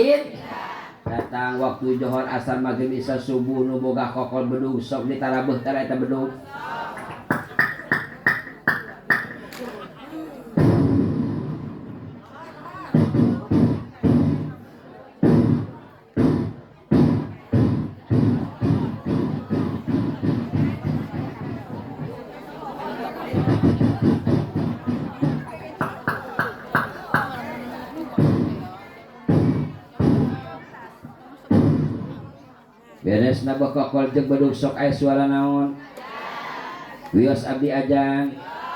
datang waktu johor asar maghrib isya subuh nu boga kokol bedug sok ditarabeuh tara eta bedug beres na bakokol jeung bedug sok aya suara naon wios abdi ajan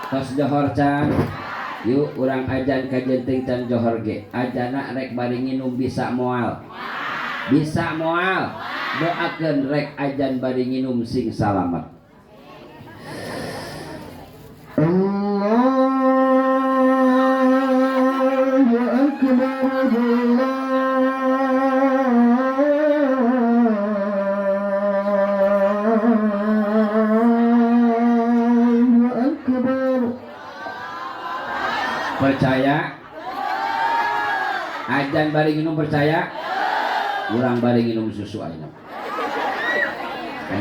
tos johor can yuk urang ajan ka jenting can johor ge ajana rek bari nginum bisa moal doakeun rek ajan bari nginum sing salamet Allahu akbar percaya ajan bari nginum percaya urang bari nginum susu ayeuna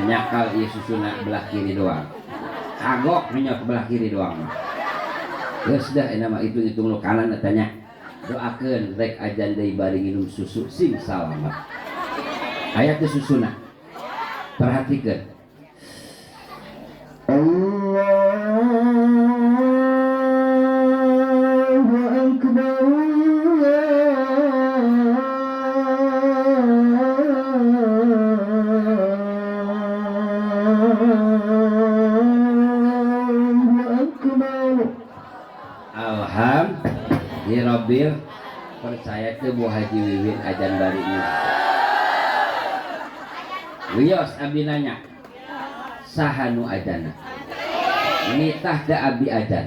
nyakal ieu susuna belah kiri doang kagok nyok belah kiri doang geus dah eta mah hitung-hitung lu kanan eta nya doakeun rek ajan deui bari nginum susu sing salamet aya teh susuna perhatikeun Alhamdulillah percaya ke Bu Haji Wiwin ajan bari ini wios abdi nanya saha nu ajana nitah da abdi ajan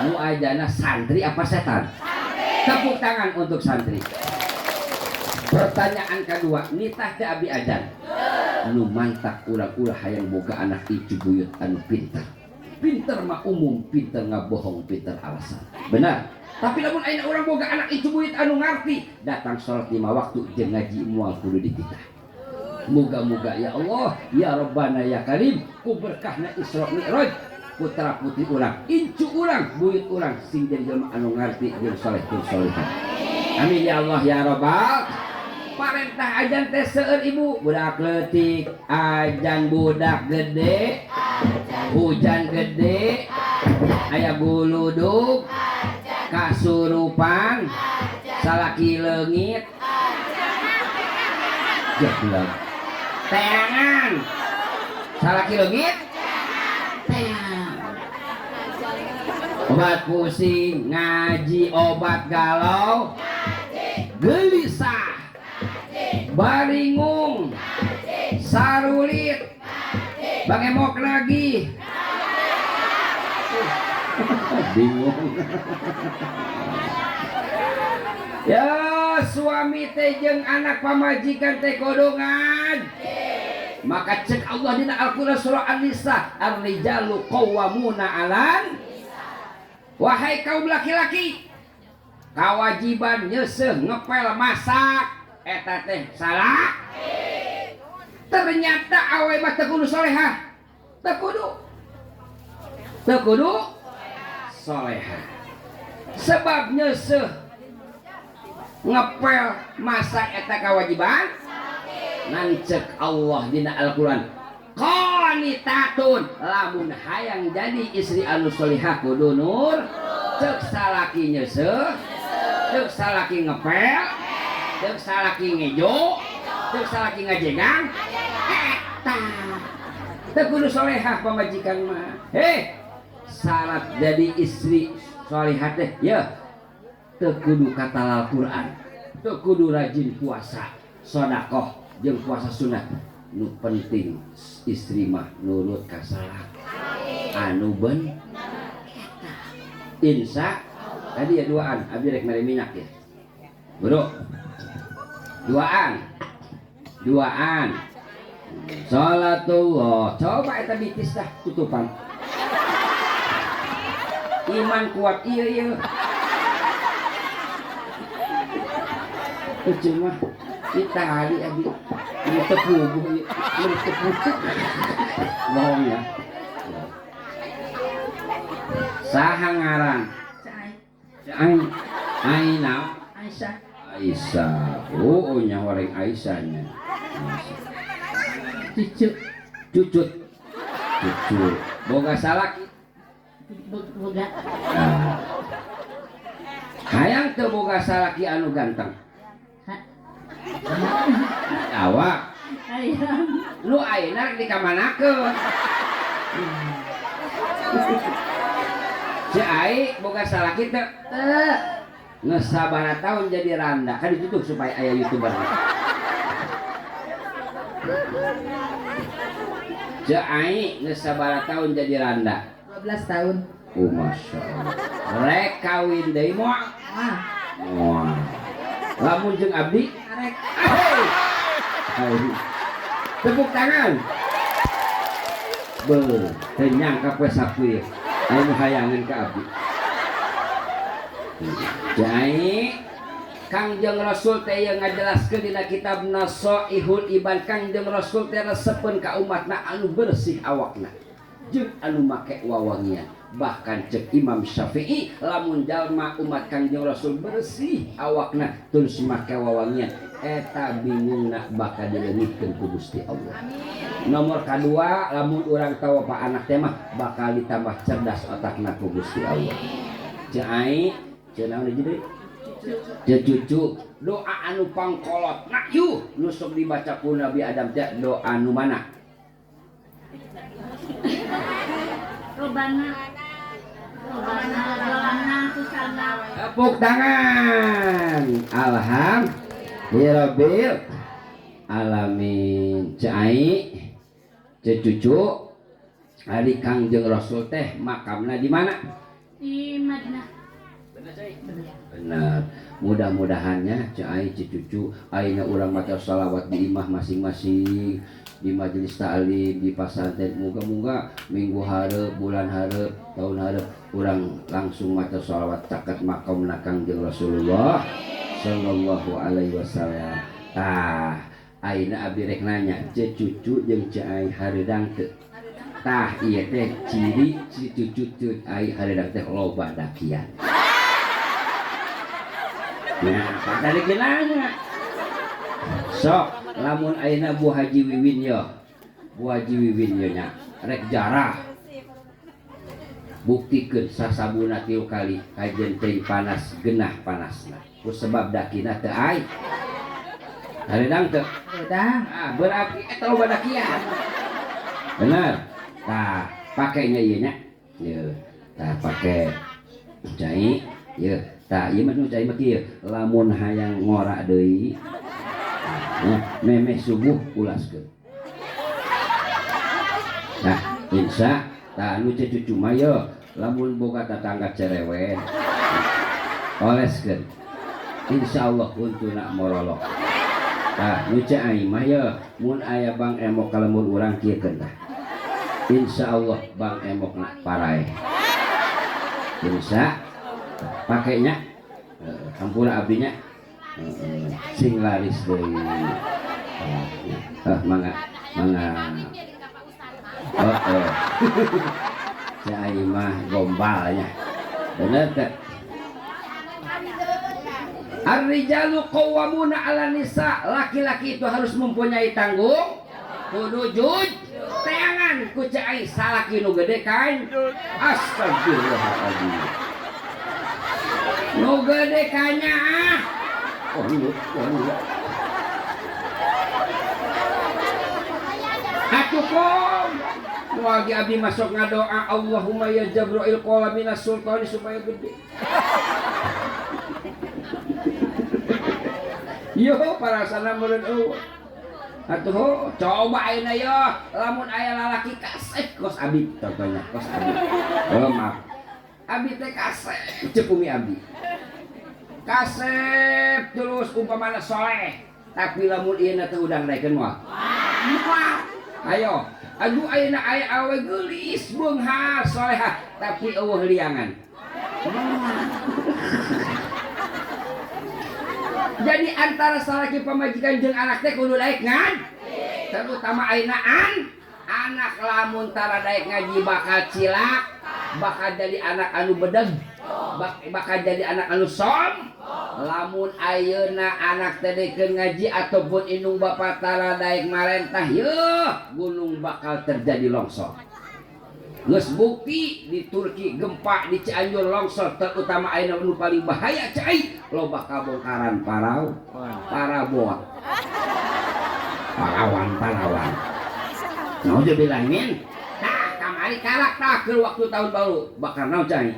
nu ajana santri apa setan tepuk tangan untuk santri pertanyaan kedua nitah da abdi ajan nu mantak ulah-ulah hayang boga anak icu buyut anu pinter mah umum pinter ngabohong pinter alasan benar tapi namun ayeuna urang boga anak icu buyut anu ngarti datang salat 5 waktu jeung ngaji moal kudu dititah moga-moga ya Allah ya Rabbana ya Karim ku berkahna Isra Mi'raj putra putri urang incu urang buyut urang sing jadi jelema anu ngarti jeung saleh jeung salihah amin ya Allah ya Rabbal parentah ajan teh seueur ibu budak leutik ajan budak gede hujan gede aya buludug kasurupan salaki leungit jeblok teangan salaki leungit teangan obat pusing ngaji obat galau gelisah baringung sarulit bangemok lagi bingung ya suami teh jeung anak pamajikan teh kodongan maka cek Allah dina Al-Qur'an surah An-Nisa ar-rijalu qawwamuna 'alan wahai kaum laki-laki kawajiban nyeuseuh ngepel masak eta teh salah ternyata awe mah teu kudu salehah teu kudu salehah sebab nyeuseuh ngepel masak eta kawajiban nancek Allah dina Al-Qur'an qanitatun lamun hayang jadi istri anu salihah kudu nur Cek salaki nyesek, cek salaki ngepel, cek salaki ngejo, cek salaki ngajegang. Eta teu kudu solehah pamajikan mah. Syarat jadi istri solehah teh ya teu kudu katalal Quran, teu kudu rajin puasa, sedekah jeung puasa sunat. Nu penting istri mah nurut ka salak anu beun. Insya tadi ya duaan, abi rek mere minyak ya. Bro. Duaan. Salatullah. Coba eta bitis dah tutupan. Iman kuat ieu. Cuma kita hari abi ini tepuguh ini tepuguh bohong ya. Saha ngaran? Aina Aisyah. Oh nya horeng Aisyahnya. Cucut. Boga salaki. Boga. Hayang teu boga salaki anu ganteng. Awak. Hayang. Lu ayeuna di kamanakeun? Si Ai boga salaki teu? Teu. Geus sabaraha tahun jadi randa, kan ditutup supaya aya YouTuber. Si Ai geus sabaraha tahun jadi randa? 12 tahun. Oh masya Allah. Rek kawin deui moal. Moal. Lamun jeung abdi? Arek. Tepuk tangan. Kenyang ka poe Sapir. Anu hayangan ka abdi. Jai Kangjeng Rasul teh yang ngajelaskeun dina kitab Nasaihul Iban. Kangjeng Rasul teh resepkeun ka umatna anu bersih awakna jeung anu make wawangian. Bahkan cek Imam Syafi'i lamun jalma umat Kangjeng Rasul bersih awakna terus make wawangian eta bingungna bakal dileungitkeun ku Gusti Allah. Nomor kadua lamun urang tawa pa anak teh mah bakal ditambah cerdas otakna ku Gusti Allah. Cai cenah jadi cucu doa anu pangkolot nah yuk nu sok dibaca ku Nabi Adam teh doa nu mana? Robana kusana. Tepuk tangan. Alhamdulillah alamin. Cai cucu ari Kangjeng Rasul teh makamna di mana? Di Madinah. Benar. Mudah-mudahannya cai cucu ayeuna urang maca shalawat di imah masing-masing, di majelis ta'lim, di pasantren, moga-moga minggu hareup, bulan hareup, tahun hareup urang langsung maca shalawat caket makamna Kangjeng Rasulullah sallallahu alaihi wasallam. Tah, ayeuna abdi rek nanya, cucu jeung cai hareudang teu? Tah ieu teh ciri si cucu ai hareudang teh loba dakian. Nah, tadi nanya. Sok, lamun ayeuna Bu Haji Wiwin yo. Bu Haji Wiwin yo nya. Rek jarah. Buktikeun sasabuna 3 kali kajen teh panas genah panasna. Ku sebab dakina teu ai. Hareudang teu? Hareudang. Ah, berarti eta loba dakian. Benar. Tah, pakainya ieu nya. Ye. Tah pake cai. Ye. Tah ieu mah nu cai mah kieu, lamun hayang ngora deui memeh subuh ulaskeun. Nah, insya tah nu cucu mah ye lamun boga tetangga cerewet oleskeun. Insyaallah untuna morolok. Tah nu cai mah ye mun aya Bang Emok kalamun urang kieukeun tah. Insyaallah Bang Emokna parae. Insya pakainya hampura abdinya sing laris deui. Mangga Cai mah gombalnya bener teh. Ar-rijalu qawwamuna 'ala nisa, laki-laki itu harus mempunyai tanggung kudu teangan ku cai salaki nu gede kain. Astagfirullahaladzim. Nu gede kanya ah. Oh, Atukum. Wagi abdi masuk ngadoa Allahumma ya Jabrail qala minas sultani supaya gede. Yo parasana meureun eueuh. Atuh coba ayeuna yo lamun aya lalaki kasep kos abdi contohnya kos abdi. Oh maaf. Abdi teh kasep cepumi abdi. Kasep terus umpamana soleh tapi lamun ieu teh udang naikeun moal. Ayo, aduh ayeuna aya awe geulis beunghar solehah tapi eueuh liangan. Jadi antara salaki pamajikan jeung anak teh kudu daek ngan. Terutama ayeuna anak lamun tara daek ngaji bakal cilak, bakal jadi anak anu bedeg, bakal jadi anak anu som. Lamun ayeuna anak teh dekeun ngaji ataupun indung bapa tara daek marentah, yeuh gunung bakal terjadi longsor. Geus bukti di Turki gempa, di Cianjur longsor, terutama ayeuna nu paling bahaya cai loba kabongkaran paraboa. Parawan. Nah, udah bilangin. Nah, kamari karak tah keur waktu tahun baru bakar naon cai.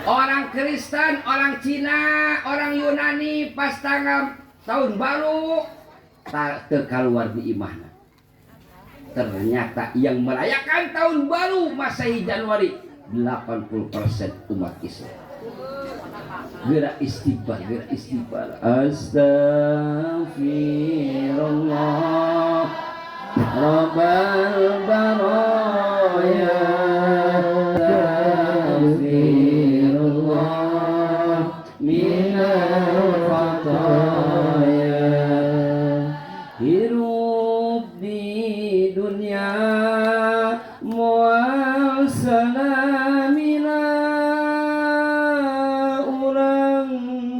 Orang Kristen, orang Cina, orang Yunani pas tanggal tahun baru teu kaluar di imahna. Ternyata yang merayakan tahun baru Masehi Januari 80% umat Islam. Gerak istighfar. Astaghfirullah Rabbal baraya. Astaghfirullah minal khataya. Hirup di dunia moal salamina urang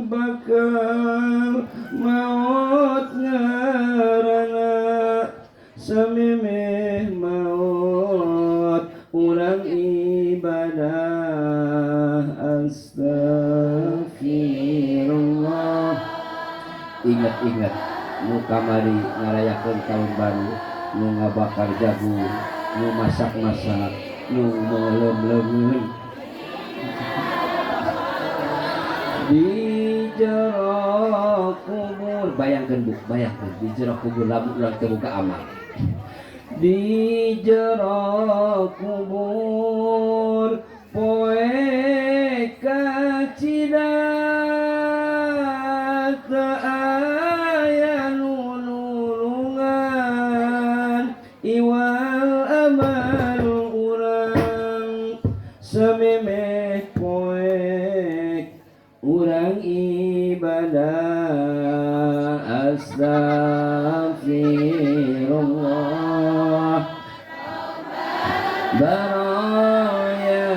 bakal maut ngarana samemeh maut urang ibadah astagfirullah. Ingat nu kamari ngarayakeun tahun baru, nu ngabakar jagung, nu masak-masak, nu meulem-lemeun di jero kubur. Bayangkeun Bu, di jero kubur lamun urang teu boga amal. Di jero kubur poe kacida teu aya nulungan iwal amal urang samemeh poek urang ibadah astagfirullah baraya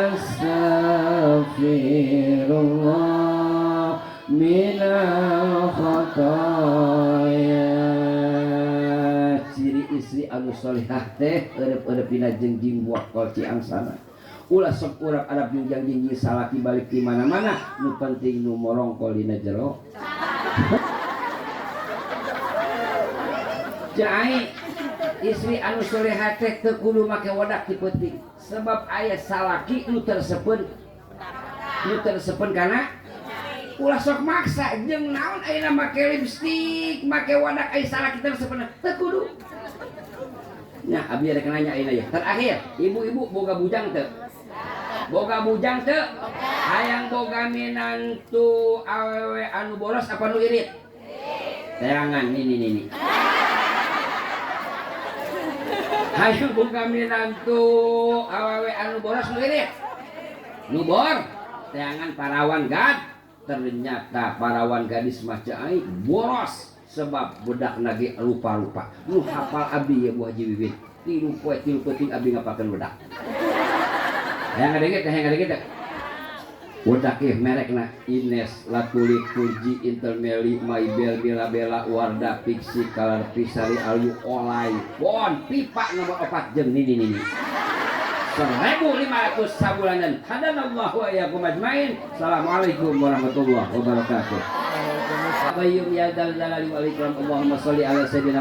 astagfirullah minal khataya. Ciri istri anu solihah teh eueup-eueupina jengjing buah kol ciangsana. Ulah sok urang arab jungjang jingjing salaki balik di mana-mana, nu penting nu morongkol dina jero. Cai istri anu solihah teh teu kudu make wadak ti peuting, sebab aya salaki nu tersepen kana ulah sok maksa jeung naon ayeuna make lipstik, make wadak aya salaki tersepen teu kudu. Nah, abdi ada nanya ayeuna ya. Terakhir, ibu-ibu boga bujang teu? Boga bujang teu? Hayang boga minantu awewe anu boros apa nu irit? Terangan ini. Hayang boga minantu awewe anu boros nu irit? Nu bor? Terangan parawan gad. Ternyata parawan gadis macai boros sebab budak nage lupa-lupa. Nu hafal abdi ya Bu Haji Wiwin. Tilu penting abdi ngapakeun budak. Hayang ngadengit. Budak ieu merekna Ines, Latulit, Puji, Intermeli, Maibel, Bela, Wardah, Pixi, Kalar, Pisari, Ayu, Olay. Bon, pipa nomor 4 jeung nini. 1500 sabulanan. Hadanallahu wa iyyakum ajmain. Assalamualaikum warahmatullahi wabarakatuh. Qayyum ya dzal jalali wal ikram. Allahumma shalli ala sayyidina